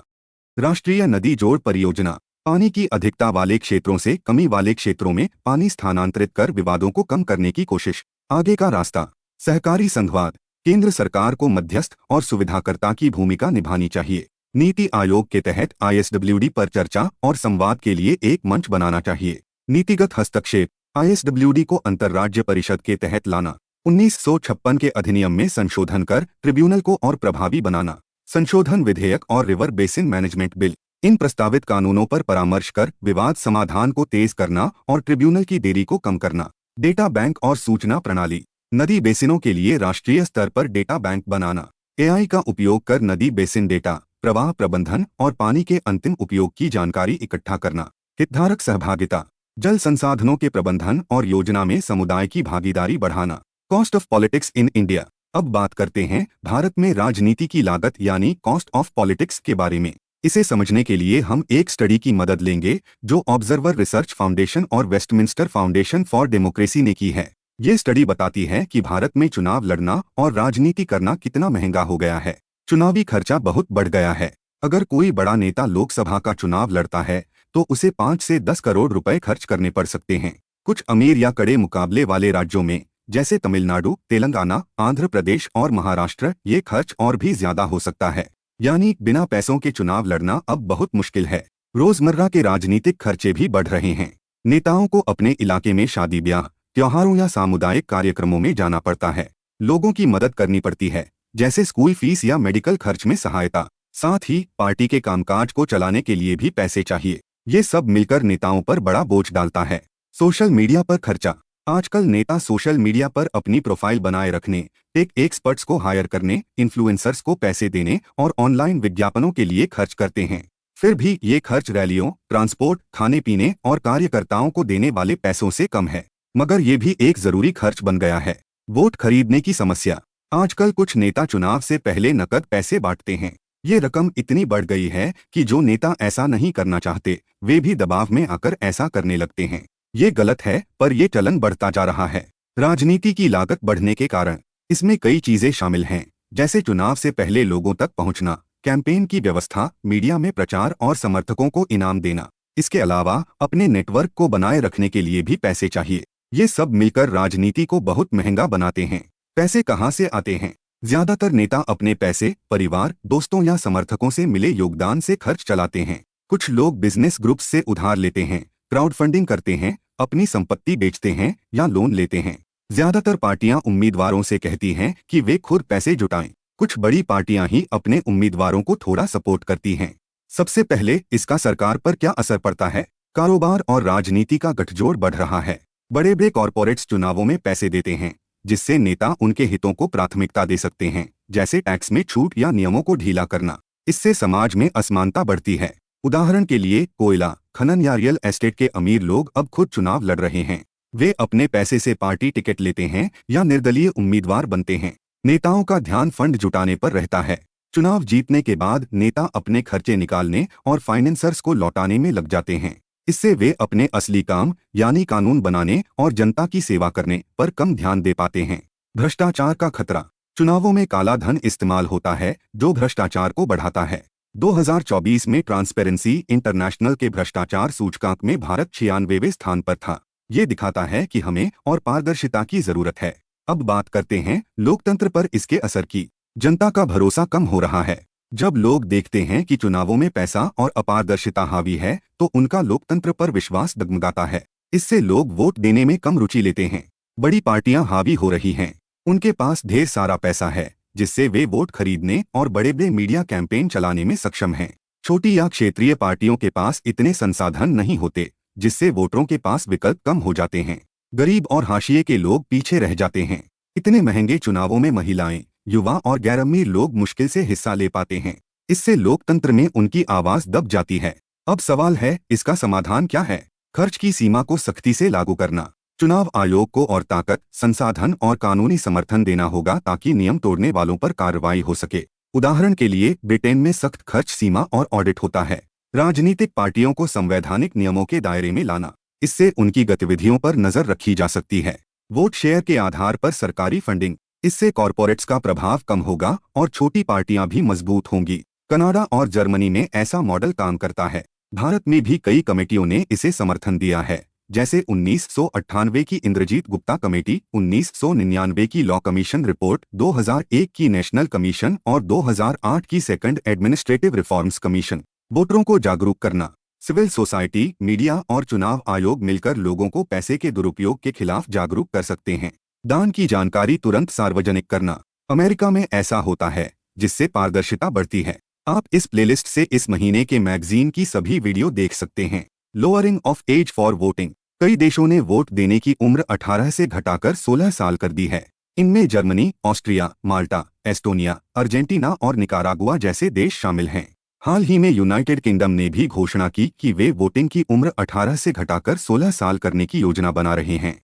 Speaker 1: राष्ट्रीय नदी जोड़ परियोजना, पानी की अधिकता वाले क्षेत्रों से कमी वाले क्षेत्रों में पानी स्थानांतरित कर विवादों को कम करने की कोशिश। आगे का रास्ता, सहकारी संघवाद, केंद्र सरकार को मध्यस्थ और सुविधाकर्ता की भूमिका निभानी चाहिए। नीति आयोग के तहत ISWD पर चर्चा और संवाद के लिए एक मंच बनाना चाहिए। नीतिगत हस्तक्षेप, ISWD को अंतर्राज्य परिषद के तहत लाना। 1956 के अधिनियम में संशोधन कर ट्रिब्यूनल को और प्रभावी बनाना। संशोधन विधेयक और रिवर बेसिन मैनेजमेंट बिल, इन प्रस्तावित कानूनों पर परामर्श कर विवाद समाधान को तेज करना और ट्रिब्यूनल की देरी को कम करना। डेटा बैंक और सूचना प्रणाली, नदी बेसिनों के लिए राष्ट्रीय स्तर पर डेटा बैंक बनाना। AI का उपयोग कर नदी बेसिन डेटा, प्रवाह प्रबंधन और पानी के अंतिम उपयोग की जानकारी इकट्ठा करना। हितधारक सहभागिता, जल संसाधनों के प्रबंधन और योजना में समुदाय की भागीदारी बढ़ाना। Cost of politics in India. अब बात करते हैं भारत में राजनीति की लागत यानी कॉस्ट ऑफ पॉलिटिक्स के बारे में। इसे समझने के लिए हम एक स्टडी की मदद लेंगे जो ऑब्जर्वर रिसर्च फाउंडेशन और वेस्टमिंस्टर फाउंडेशन फॉर डेमोक्रेसी ने की है। ये स्टडी बताती है कि भारत में चुनाव लड़ना और राजनीति करना कितना महंगा हो गया है। चुनावी खर्चा बहुत बढ़ गया है। अगर कोई बड़ा नेता लोकसभा का चुनाव लड़ता है तो उसे 5 से 10 करोड़ रुपए खर्च करने पड़ सकते हैं। कुछ अमीर या कड़े मुकाबले वाले राज्यों में जैसे तमिलनाडु, तेलंगाना, आंध्र प्रदेश और महाराष्ट्र ये खर्च और भी ज्यादा हो सकता है। यानी बिना पैसों के चुनाव लड़ना अब बहुत मुश्किल है। रोजमर्रा के राजनीतिक खर्चे भी बढ़ रहे हैं। नेताओं को अपने इलाके में शादी ब्याह, त्योहारों या सामुदायिक कार्यक्रमों में जाना पड़ता है। लोगों की मदद करनी पड़ती है, जैसे स्कूल फीस या मेडिकल खर्च में सहायता। साथ ही पार्टी के कामकाज को चलाने के लिए भी पैसे चाहिए। ये सब मिलकर नेताओं पर बड़ा बोझ डालता है। सोशल मीडिया पर खर्चा। आजकल नेता सोशल मीडिया पर अपनी प्रोफाइल बनाए रखने, टेक एक्सपर्ट्स को हायर करने, इन्फ्लुएंसर्स को पैसे देने और ऑनलाइन विज्ञापनों के लिए खर्च करते हैं। फिर भी ये खर्च रैलियों, ट्रांसपोर्ट, खाने पीने और कार्यकर्ताओं को देने वाले पैसों से कम है। मगर ये भी एक जरूरी खर्च बन गया है। वोट खरीदने की समस्या। आजकल कुछ नेता चुनाव से पहले नकद पैसे बांटते हैं। ये रकम इतनी बढ़ गई है कि जो नेता ऐसा नहीं करना चाहते वे भी दबाव में आकर ऐसा करने लगते हैं। ये गलत है, पर ये चलन बढ़ता जा रहा है। राजनीति की लागत बढ़ने के कारण। इसमें कई चीजें शामिल हैं, जैसे चुनाव से पहले लोगों तक पहुंचना, कैंपेन की व्यवस्था, मीडिया में प्रचार और समर्थकों को इनाम देना। इसके अलावा अपने नेटवर्क को बनाए रखने के लिए भी पैसे चाहिए। ये सब मिलकर राजनीति को बहुत महंगा बनाते हैं। पैसे कहाँ से आते हैं? ज्यादातर नेता अपने पैसे परिवार, दोस्तों या समर्थकों से मिले योगदान से खर्च चलाते हैं। कुछ लोग बिजनेस ग्रुप्स से उधार लेते हैं, क्राउड फंडिंग करते हैं, अपनी संपत्ति बेचते हैं या लोन लेते हैं। ज्यादातर पार्टियां उम्मीदवारों से कहती हैं कि वे खुद पैसे जुटाएं। कुछ बड़ी पार्टियां ही अपने उम्मीदवारों को थोड़ा सपोर्ट करती हैं। सबसे पहले इसका सरकार पर क्या असर पड़ता है। कारोबार और राजनीति का गठजोड़ बढ़ रहा है। बड़े बड़े कॉरपोरेट्स चुनावों में पैसे देते हैं, जिससे नेता उनके हितों को प्राथमिकता दे सकते हैं, जैसे टैक्स में छूट या नियमों को ढीला करना। इससे समाज में असमानता बढ़ती है। उदाहरण के लिए कोयला खनन या रियल एस्टेट के अमीर लोग अब खुद चुनाव लड़ रहे हैं। वे अपने पैसे से पार्टी टिकट लेते हैं या निर्दलीय उम्मीदवार बनते हैं। नेताओं का ध्यान फंड जुटाने पर रहता है। चुनाव जीतने के बाद नेता अपने खर्चे निकालने और फाइनेंसर्स को लौटाने में लग जाते हैं। इससे वे अपने असली काम यानी कानून बनाने और जनता की सेवा करने पर कम ध्यान दे पाते हैं। भ्रष्टाचार का खतरा। चुनावों में काला धन इस्तेमाल होता है, जो भ्रष्टाचार को बढ़ाता है। 2024 में ट्रांसपेरेंसी इंटरनेशनल के भ्रष्टाचार सूचकांक में भारत 96वें स्थान पर था। ये दिखाता है कि हमें और पारदर्शिता की जरूरत है। अब बात करते हैं लोकतंत्र पर इसके असर की। जनता का भरोसा कम हो रहा है। जब लोग देखते हैं कि चुनावों में पैसा और अपारदर्शिता हावी है, तो उनका लोकतंत्र पर विश्वास डगमगाता है। इससे लोग वोट देने में कम रुचि लेते हैं। बड़ी पार्टियां हावी हो रही हैं। उनके पास ढेर सारा पैसा है, जिससे वे वोट खरीदने और बड़े बड़े मीडिया कैंपेन चलाने में सक्षम हैं। छोटी या क्षेत्रीय पार्टियों के पास इतने संसाधन नहीं होते, जिससे वोटरों के पास विकल्प कम हो जाते हैं। गरीब और हाशिए के लोग पीछे रह जाते हैं। इतने महंगे चुनावों में महिलाएं, युवा और गैर-अमीर लोग मुश्किल से हिस्सा ले पाते हैं। इससे लोकतंत्र में उनकी आवाज दब जाती है। अब सवाल है, इसका समाधान क्या है। खर्च की सीमा को सख्ती से लागू करना। चुनाव आयोग को और ताकत, संसाधन और कानूनी समर्थन देना होगा ताकि नियम तोड़ने वालों पर कार्रवाई हो सके। उदाहरण के लिए ब्रिटेन में सख्त खर्च सीमा और ऑडिट होता है। राजनीतिक पार्टियों को संवैधानिक नियमों के दायरे में लाना, इससे उनकी गतिविधियों पर नजर रखी जा सकती है। वोट शेयर के आधार पर सरकारी फंडिंग, इससे कॉरपोरेट्स का प्रभाव कम होगा और छोटी पार्टियां भी मजबूत होंगी। कनाडा और जर्मनी में ऐसा मॉडल काम करता है। भारत में भी कई कमेटियों ने इसे समर्थन दिया है, जैसे 1998 की इंद्रजीत गुप्ता कमेटी, 1999 की लॉ कमीशन रिपोर्ट, 2001 की नेशनल कमीशन और 2008 की सेकंड एडमिनिस्ट्रेटिव रिफॉर्म्स कमीशन। वोटरों को जागरूक करना। सिविल सोसाइटी, मीडिया और चुनाव आयोग मिलकर लोगों को पैसे के दुरुपयोग के खिलाफ जागरूक कर सकते हैं। दान की जानकारी तुरंत सार्वजनिक करना। अमेरिका में ऐसा होता है, जिससे पारदर्शिता बढ़ती है। आप इस प्लेलिस्ट से इस महीने के मैगजीन की सभी वीडियो देख सकते हैं। Lowering of age for voting. कई देशों ने वोट देने की उम्र 18 से घटाकर 16 साल कर दी है। इनमें जर्मनी, ऑस्ट्रिया, माल्टा, एस्टोनिया, अर्जेंटीना और निकारागुआ जैसे देश शामिल हैं। हाल ही में यूनाइटेड किंगडम ने भी घोषणा की कि वे वोटिंग की उम्र 18 से घटाकर 16 साल करने की योजना बना रहे हैं।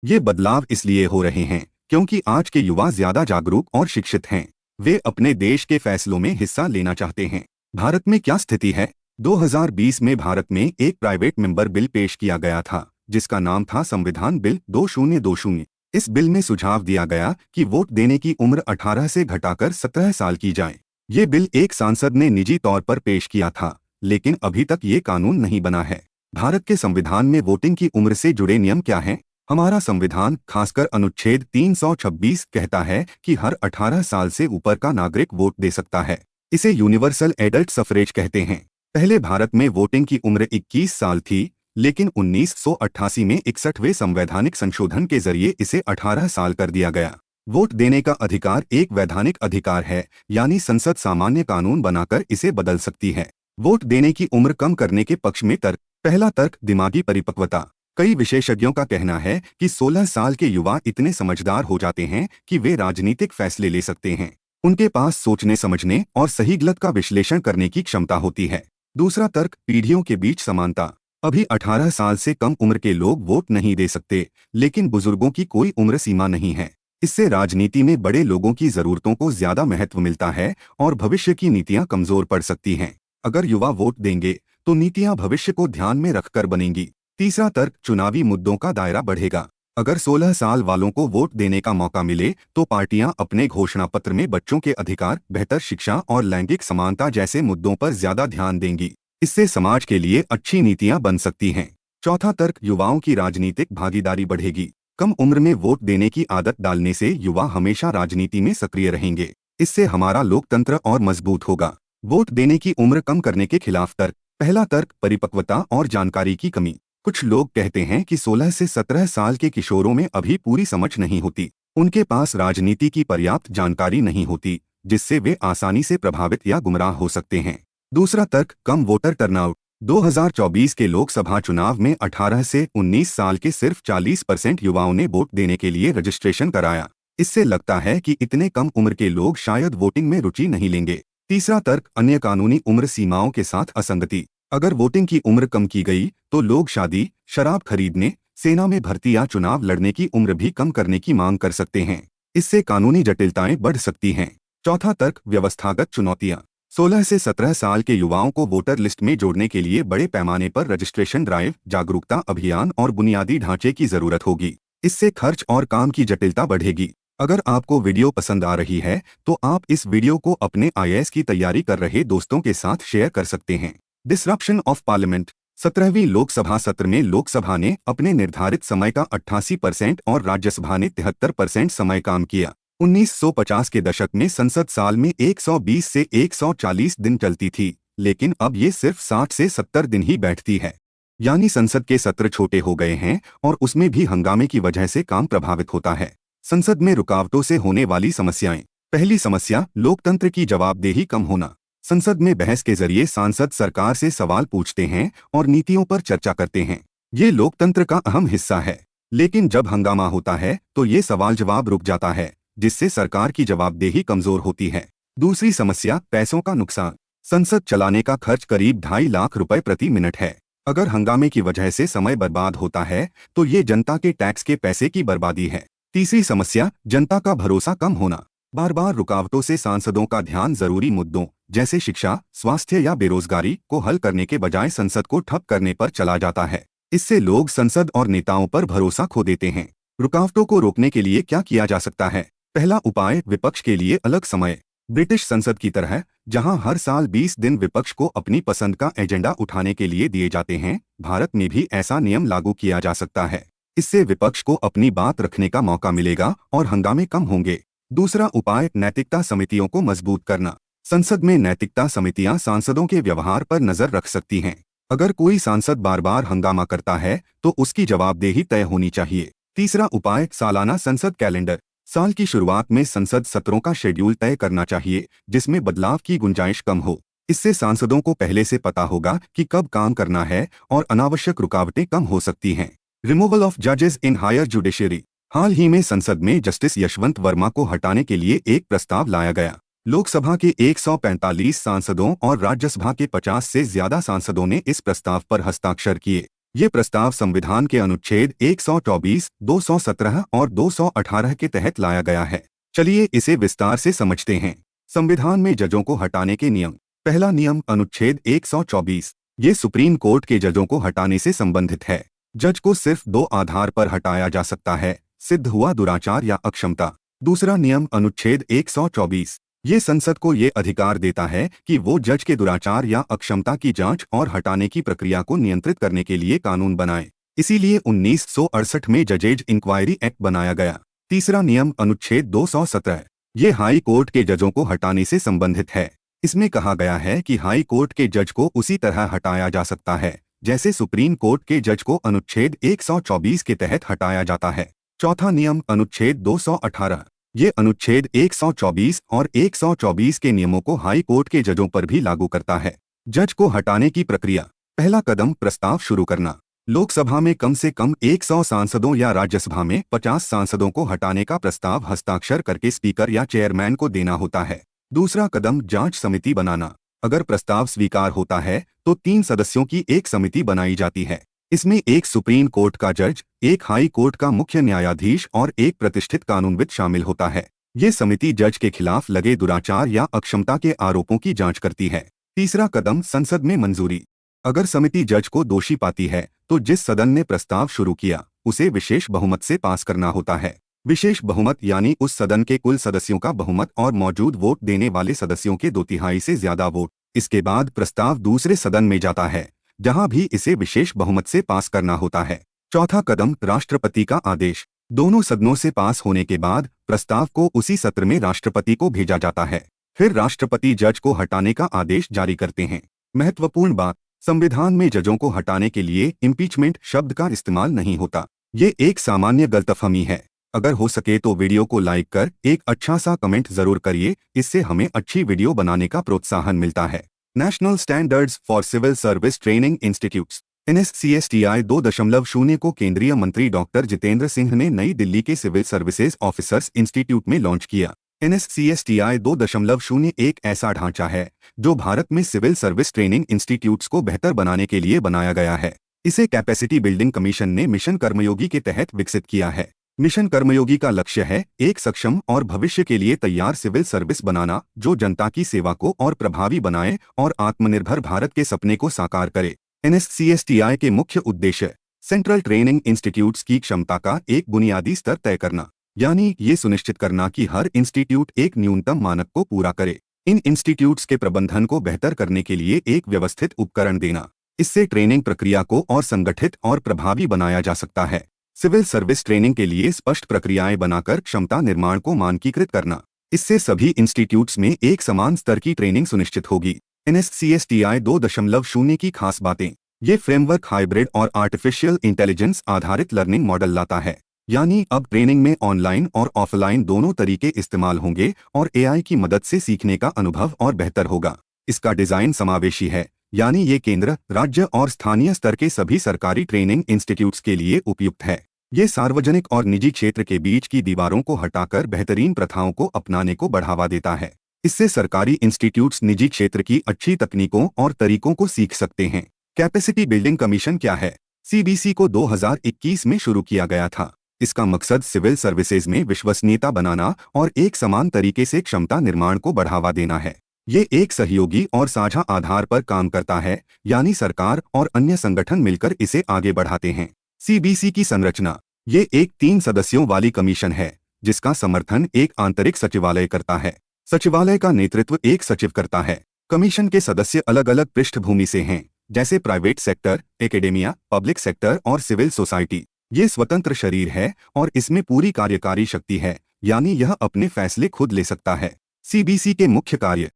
Speaker 1: ये बदलाव इसलिए हो रहे हैं क्योंकि आज के युवा ज्यादा जागरूक और शिक्षित हैं। वे अपने देश के फैसलों में हिस्सा लेना चाहते हैं। भारत में क्या स्थिति है। 2020 में भारत में एक प्राइवेट मेंबर बिल पेश किया गया था, जिसका नाम था संविधान बिल 2020। इस बिल में सुझाव दिया गया कि वोट देने की उम्र 18 से घटाकर 17 साल की जाए। ये बिल एक सांसद ने निजी तौर पर पेश किया था, लेकिन अभी तक ये कानून नहीं बना है। भारत के संविधान में वोटिंग की उम्र से जुड़े नियम क्या हैं? हमारा संविधान, खासकर अनुच्छेद 326 कहता है कि हर 18 साल से ऊपर का नागरिक वोट दे सकता है। इसे यूनिवर्सल एडल्ट सफरेज कहते हैं। पहले भारत में वोटिंग की उम्र 21 साल थी, लेकिन 1988 में 61वें संवैधानिक संशोधन के जरिए इसे 18 साल कर दिया गया। वोट देने का अधिकार एक वैधानिक अधिकार है, यानी संसद सामान्य कानून बनाकर इसे बदल सकती है। वोट देने की उम्र कम करने के पक्ष में तर्क। पहला तर्क, दिमागी परिपक्वता। कई विशेषज्ञों का कहना है कि 16 साल के युवा इतने समझदार हो जाते हैं कि वे राजनीतिक फैसले ले सकते हैं। उनके पास सोचने समझने और सही गलत का विश्लेषण करने की क्षमता होती है। दूसरा तर्क, पीढ़ियों के बीच समानता। अभी 18 साल से कम उम्र के लोग वोट नहीं दे सकते, लेकिन बुजुर्गों की कोई उम्र सीमा नहीं है। इससे राजनीति में बड़े लोगों की जरूरतों को ज्यादा महत्व मिलता है और भविष्य की नीतियां कमजोर पड़ सकती हैं। अगर युवा वोट देंगे तो नीतियां भविष्य को ध्यान में रखकर बनेंगी। तीसरा तर्क, चुनावी मुद्दों का दायरा बढ़ेगा। अगर 16 साल वालों को वोट देने का मौका मिले तो पार्टियां अपने घोषणा पत्र में बच्चों के अधिकार, बेहतर शिक्षा और लैंगिक समानता जैसे मुद्दों पर ज्यादा ध्यान देंगी। इससे समाज के लिए अच्छी नीतियां बन सकती हैं। चौथा तर्क, युवाओं की राजनीतिक भागीदारी बढ़ेगी। कम उम्र में वोट देने की आदत डालने से युवा हमेशा राजनीति में सक्रिय रहेंगे। इससे हमारा लोकतंत्र और मजबूत होगा। वोट देने की उम्र कम करने के खिलाफ तर्क। पहला तर्क, परिपक्वता और जानकारी की कमी। कुछ लोग कहते हैं कि 16 से 17 साल के किशोरों में अभी पूरी समझ नहीं होती। उनके पास राजनीति की पर्याप्त जानकारी नहीं होती, जिससे वे आसानी से प्रभावित या गुमराह हो सकते हैं। दूसरा तर्क, कम वोटर टर्नआउट। 2024 के लोकसभा चुनाव में 18 से 19 साल के सिर्फ 40% युवाओं ने वोट देने के लिए रजिस्ट्रेशन कराया। इससे लगता है कि इतने कम उम्र के लोग शायद वोटिंग में रुचि नहीं लेंगे। तीसरा तर्क, अन्य कानूनी उम्र सीमाओं के साथ असंगति। अगर वोटिंग की उम्र कम की गई तो लोग शादी, शराब खरीदने, सेना में भर्ती या चुनाव लड़ने की उम्र भी कम करने की मांग कर सकते हैं। इससे कानूनी जटिलताएं बढ़ सकती हैं। चौथा तर्क, व्यवस्थागत चुनौतियां। 16 से 17 साल के युवाओं को वोटर लिस्ट में जोड़ने के लिए बड़े पैमाने पर रजिस्ट्रेशन ड्राइव, जागरूकता अभियान और बुनियादी ढांचे की जरूरत होगी। इससे खर्च और काम की जटिलता बढ़ेगी। अगर आपको वीडियो पसंद आ रही है तो आप इस वीडियो को अपने आईएएस की तैयारी कर रहे दोस्तों के साथ शेयर कर सकते हैं। Disruption of parliament. 17वीं लोकसभा सत्र में लोकसभा ने अपने निर्धारित समय का 88% और राज्यसभा ने 73% समय काम किया। 1950 के दशक में संसद साल में 120 से 140 दिन चलती थी, लेकिन अब ये सिर्फ 60 से 70 दिन ही बैठती है। यानी संसद के सत्र छोटे हो गए हैं और उसमें भी हंगामे की वजह से काम प्रभावित होता है। संसद में रुकावटों से होने वाली समस्याएं। पहली समस्या, लोकतंत्र की जवाबदेही कम होना। संसद में बहस के जरिए सांसद सरकार से सवाल पूछते हैं और नीतियों पर चर्चा करते हैं। ये लोकतंत्र का अहम हिस्सा है। लेकिन जब हंगामा होता है तो ये सवाल जवाब रुक जाता है, जिससे सरकार की जवाबदेही कमजोर होती है। दूसरी समस्या, पैसों का नुकसान। संसद चलाने का खर्च करीब 2.5 लाख रुपए प्रति मिनट है। अगर हंगामे की वजह से समय बर्बाद होता है तो ये जनता के टैक्स के पैसे की बर्बादी है। तीसरी समस्या, जनता का भरोसा कम होना। बार बार रुकावटों से सांसदों का ध्यान जरूरी मुद्दों जैसे शिक्षा, स्वास्थ्य या बेरोजगारी को हल करने के बजाय संसद को ठप करने पर चला जाता है। इससे लोग संसद और नेताओं पर भरोसा खो देते हैं। रुकावटों को रोकने के लिए क्या किया जा सकता है? पहला उपाय, विपक्ष के लिए अलग समय। ब्रिटिश संसद की तरह, जहां हर साल 20 दिन विपक्ष को अपनी पसंद का एजेंडा उठाने के लिए दिए जाते हैं, भारत में भी ऐसा नियम लागू किया जा सकता है। इससे विपक्ष को अपनी बात रखने का मौका मिलेगा और हंगामे कम होंगे। दूसरा उपाय, नैतिकता समितियों को मजबूत करना। संसद में नैतिकता समितियां सांसदों के व्यवहार पर नजर रख सकती हैं। अगर कोई सांसद बार बार हंगामा करता है तो उसकी जवाबदेही तय होनी चाहिए। तीसरा उपाय, सालाना संसद कैलेंडर। साल की शुरुआत में संसद सत्रों का शेड्यूल तय करना चाहिए, जिसमें बदलाव की गुंजाइश कम हो। इससे सांसदों को पहले से पता होगा कि कब काम करना है और अनावश्यक रुकावटें कम हो सकती हैं। रिमूवल ऑफ जजेस इन हायर जुडिशरी। हाल ही में संसद में जस्टिस यशवंत वर्मा को हटाने के लिए एक प्रस्ताव लाया गया। लोकसभा के 145 सांसदों और राज्यसभा के 50 से ज्यादा सांसदों ने इस प्रस्ताव पर हस्ताक्षर किए। ये प्रस्ताव संविधान के अनुच्छेद 124, 217 और 218 के तहत लाया गया है। चलिए इसे विस्तार से समझते हैं। संविधान में जजों को हटाने के नियम। पहला नियम, अनुच्छेद 124। ये सुप्रीम कोर्ट के जजों को हटाने से संबंधित है। जज को सिर्फ 2 आधार पर हटाया जा सकता है, सिद्ध हुआ दुराचार या अक्षमता। दूसरा नियम, अनुच्छेद 124। ये संसद को ये अधिकार देता है कि वो जज के दुराचार या अक्षमता की जांच और हटाने की प्रक्रिया को नियंत्रित करने के लिए कानून बनाए। इसीलिए 1968 में जजेज इंक्वायरी एक्ट बनाया गया। तीसरा नियम, अनुच्छेद 217। ये हाई कोर्ट के जजों को हटाने से संबंधित है। इसमें कहा गया है कि हाई कोर्ट के जज को उसी तरह हटाया जा सकता है जैसे सुप्रीम कोर्ट के जज को अनुच्छेद 124 के तहत हटाया जाता है। चौथा नियम, अनुच्छेद 218। ये अनुच्छेद 124 और 124 के नियमों को हाई कोर्ट के जजों पर भी लागू करता है। जज को हटाने की प्रक्रिया। पहला कदम, प्रस्ताव शुरू करना। लोकसभा में कम से कम 100 सांसदों या राज्यसभा में 50 सांसदों को हटाने का प्रस्ताव हस्ताक्षर करके स्पीकर या चेयरमैन को देना होता है। दूसरा कदम, जांच समिति बनाना। अगर प्रस्ताव स्वीकार होता है तो 3 सदस्यों की एक समिति बनाई जाती है। इसमें एक सुप्रीम कोर्ट का जज, एक हाई कोर्ट का मुख्य न्यायाधीश और एक प्रतिष्ठित कानूनविद शामिल होता है। ये समिति जज के खिलाफ लगे दुराचार या अक्षमता के आरोपों की जांच करती है। तीसरा कदम, संसद में मंजूरी। अगर समिति जज को दोषी पाती है तो जिस सदन ने प्रस्ताव शुरू किया उसे विशेष बहुमत से पास करना होता है। विशेष बहुमत यानी उस सदन के कुल सदस्यों का बहुमत और मौजूद वोट देने वाले सदस्यों के 2/3 से ज्यादा वोट। इसके बाद प्रस्ताव दूसरे सदन में जाता है, जहां भी इसे विशेष बहुमत से पास करना होता है। चौथा कदम, राष्ट्रपति का आदेश। दोनों सदनों से पास होने के बाद प्रस्ताव को उसी सत्र में राष्ट्रपति को भेजा जाता है। फिर राष्ट्रपति जज को हटाने का आदेश जारी करते हैं। महत्वपूर्ण बात, संविधान में जजों को हटाने के लिए इम्पीचमेंट शब्द का इस्तेमाल नहीं होता। ये एक सामान्य गलतफहमी है। अगर हो सके तो वीडियो को लाइक कर एक अच्छा सा कमेंट जरूर करिए, इससे हमें अच्छी वीडियो बनाने का प्रोत्साहन मिलता है। National standards for civil service training institutes NSCSTI 2.0 को केंद्रीय मंत्री डॉक्टर जितेंद्र सिंह ने नई दिल्ली के सिविल सर्विसेज ऑफिसर्स इंस्टीट्यूट में लॉन्च किया। NSCSTI 2.0 एक ऐसा ढांचा है जो भारत में सिविल सर्विस ट्रेनिंग इंस्टीट्यूट्स को बेहतर बनाने के लिए बनाया गया है। इसे कैपेसिटी बिल्डिंग कमीशन ने मिशन कर्मयोगी के तहत विकसित किया है। मिशन कर्मयोगी का लक्ष्य है एक सक्षम और भविष्य के लिए तैयार सिविल सर्विस बनाना जो जनता की सेवा को और प्रभावी बनाए और आत्मनिर्भर भारत के सपने को साकार करे। NSCSTI के मुख्य उद्देश्य सेंट्रल ट्रेनिंग इंस्टीट्यूट्स की क्षमता का एक बुनियादी स्तर तय करना, यानी ये सुनिश्चित करना कि हर इंस्टीट्यूट एक न्यूनतम मानक को पूरा करे। इन इंस्टीट्यूट्स के प्रबंधन को बेहतर करने के लिए एक व्यवस्थित उपकरण देना। इससे ट्रेनिंग प्रक्रिया को और संगठित और प्रभावी बनाया जा सकता है। सिविल सर्विस ट्रेनिंग के लिए स्पष्ट प्रक्रियाएं बनाकर क्षमता निर्माण को मानकीकृत करना। इससे सभी इंस्टीट्यूट्स में एक समान स्तर की ट्रेनिंग सुनिश्चित होगी। NSCSTI 2.0 की खास बातें। ये फ्रेमवर्क हाइब्रिड और आर्टिफिशियल इंटेलिजेंस आधारित लर्निंग मॉडल लाता है, यानी अब ट्रेनिंग में ऑनलाइन और ऑफलाइन दोनों तरीके इस्तेमाल होंगे और AI की मदद से सीखने का अनुभव और बेहतर होगा। इसका डिजाइन समावेशी है, यानी ये केंद्र, राज्य और स्थानीय स्तर के सभी सरकारी ट्रेनिंग इंस्टीट्यूट्स के लिए उपयुक्त है। ये सार्वजनिक और निजी क्षेत्र के बीच की दीवारों को हटाकर बेहतरीन प्रथाओं को अपनाने को बढ़ावा देता है। इससे सरकारी इंस्टीट्यूट्स निजी क्षेत्र की अच्छी तकनीकों और तरीकों को सीख सकते हैं। कैपेसिटी बिल्डिंग कमीशन क्या है? CBC को 2021 में शुरू किया गया था। इसका मकसद सिविल सर्विसेज में विश्वसनीयता बनाना और एक समान तरीके से क्षमता निर्माण को बढ़ावा देना है। ये एक सहयोगी और साझा आधार पर काम करता है, यानी सरकार और अन्य संगठन मिलकर इसे आगे बढ़ाते हैं। CBC की संरचना। ये एक 3 सदस्यों वाली कमीशन है जिसका समर्थन एक आंतरिक सचिवालय करता है। सचिवालय का नेतृत्व एक सचिव करता है। कमीशन के सदस्य अलग अलग पृष्ठभूमि से हैं, जैसे private sector, academia, public sector और सिविल सोसाइटी। ये स्वतंत्र शरीर है और इसमें पूरी कार्यकारी शक्ति है, यानी यह अपने फैसले खुद ले सकता है। CBC के मुख्य कार्य।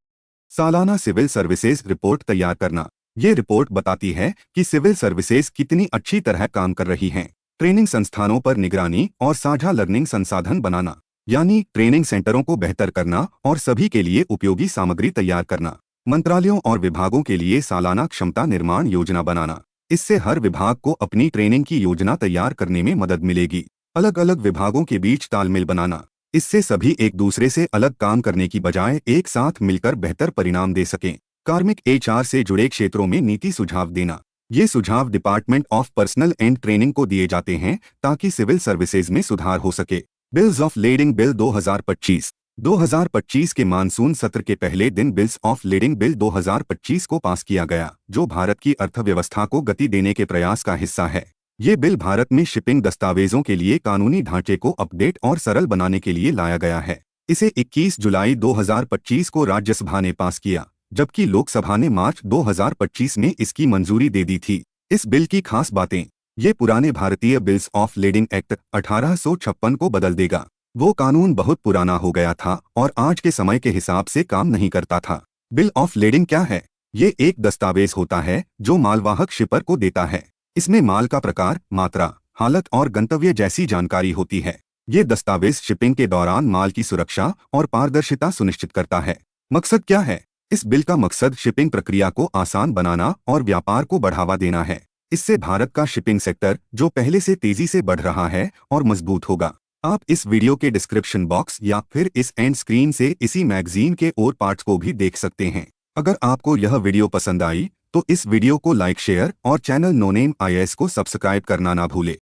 Speaker 1: सालाना सिविल सर्विसेज रिपोर्ट तैयार करना। ये रिपोर्ट बताती है कि सिविल सर्विसेज कितनी अच्छी तरह काम कर रही हैं। ट्रेनिंग संस्थानों पर निगरानी और साझा लर्निंग संसाधन बनाना, यानी ट्रेनिंग सेंटरों को बेहतर करना और सभी के लिए उपयोगी सामग्री तैयार करना। मंत्रालयों और विभागों के लिए सालाना क्षमता निर्माण योजना बनाना। इससे हर विभाग को अपनी ट्रेनिंग की योजना तैयार करने में मदद मिलेगी। अलग अलग विभागों के बीच तालमेल बनाना। इससे सभी एक दूसरे से अलग काम करने की बजाय एक साथ मिलकर बेहतर परिणाम दे सकें। कार्मिक HR से जुड़े क्षेत्रों में नीति सुझाव देना। ये सुझाव department of personal and training को दिए जाते हैं ताकि सिविल सर्विसेज में सुधार हो सके। बिल्स ऑफ लेडिंग बिल 2025 के मानसून सत्र के पहले दिन बिल्स ऑफ लेडिंग बिल 2025 को पास किया गया, जो भारत की अर्थव्यवस्था को गति देने के प्रयास का हिस्सा है। ये बिल भारत में शिपिंग दस्तावेजों के लिए कानूनी ढांचे को अपडेट और सरल बनाने के लिए लाया गया है। इसे 21 जुलाई 2025 को राज्यसभा ने पास किया, जबकि लोकसभा ने मार्च 2025 में इसकी मंजूरी दे दी थी। इस बिल की खास बातें। ये पुराने भारतीय बिल्स ऑफ लेडिंग एक्ट 1856 को बदल देगा। वो कानून बहुत पुराना हो गया था और आज के समय के हिसाब से काम नहीं करता था। बिल ऑफ लेडिंग क्या है? ये एक दस्तावेज होता है जो मालवाहक शिपर को देता है। इसमें माल का प्रकार, मात्रा, हालत और गंतव्य जैसी जानकारी होती है। ये दस्तावेज शिपिंग के दौरान माल की सुरक्षा और पारदर्शिता सुनिश्चित करता है। मकसद क्या है? इस बिल का मकसद शिपिंग प्रक्रिया को आसान बनाना और व्यापार को बढ़ावा देना है। इससे भारत का शिपिंग सेक्टर, जो पहले से तेजी से बढ़ रहा है, और मजबूत होगा। आप इस वीडियो के डिस्क्रिप्शन बॉक्स या फिर इस एंड स्क्रीन से इसी मैगजीन के और पार्ट्स को भी देख सकते हैं। अगर आपको यह वीडियो पसंद आई तो इस वीडियो को लाइक, शेयर और चैनल नो नेम IAS को सब्सक्राइब करना ना भूले।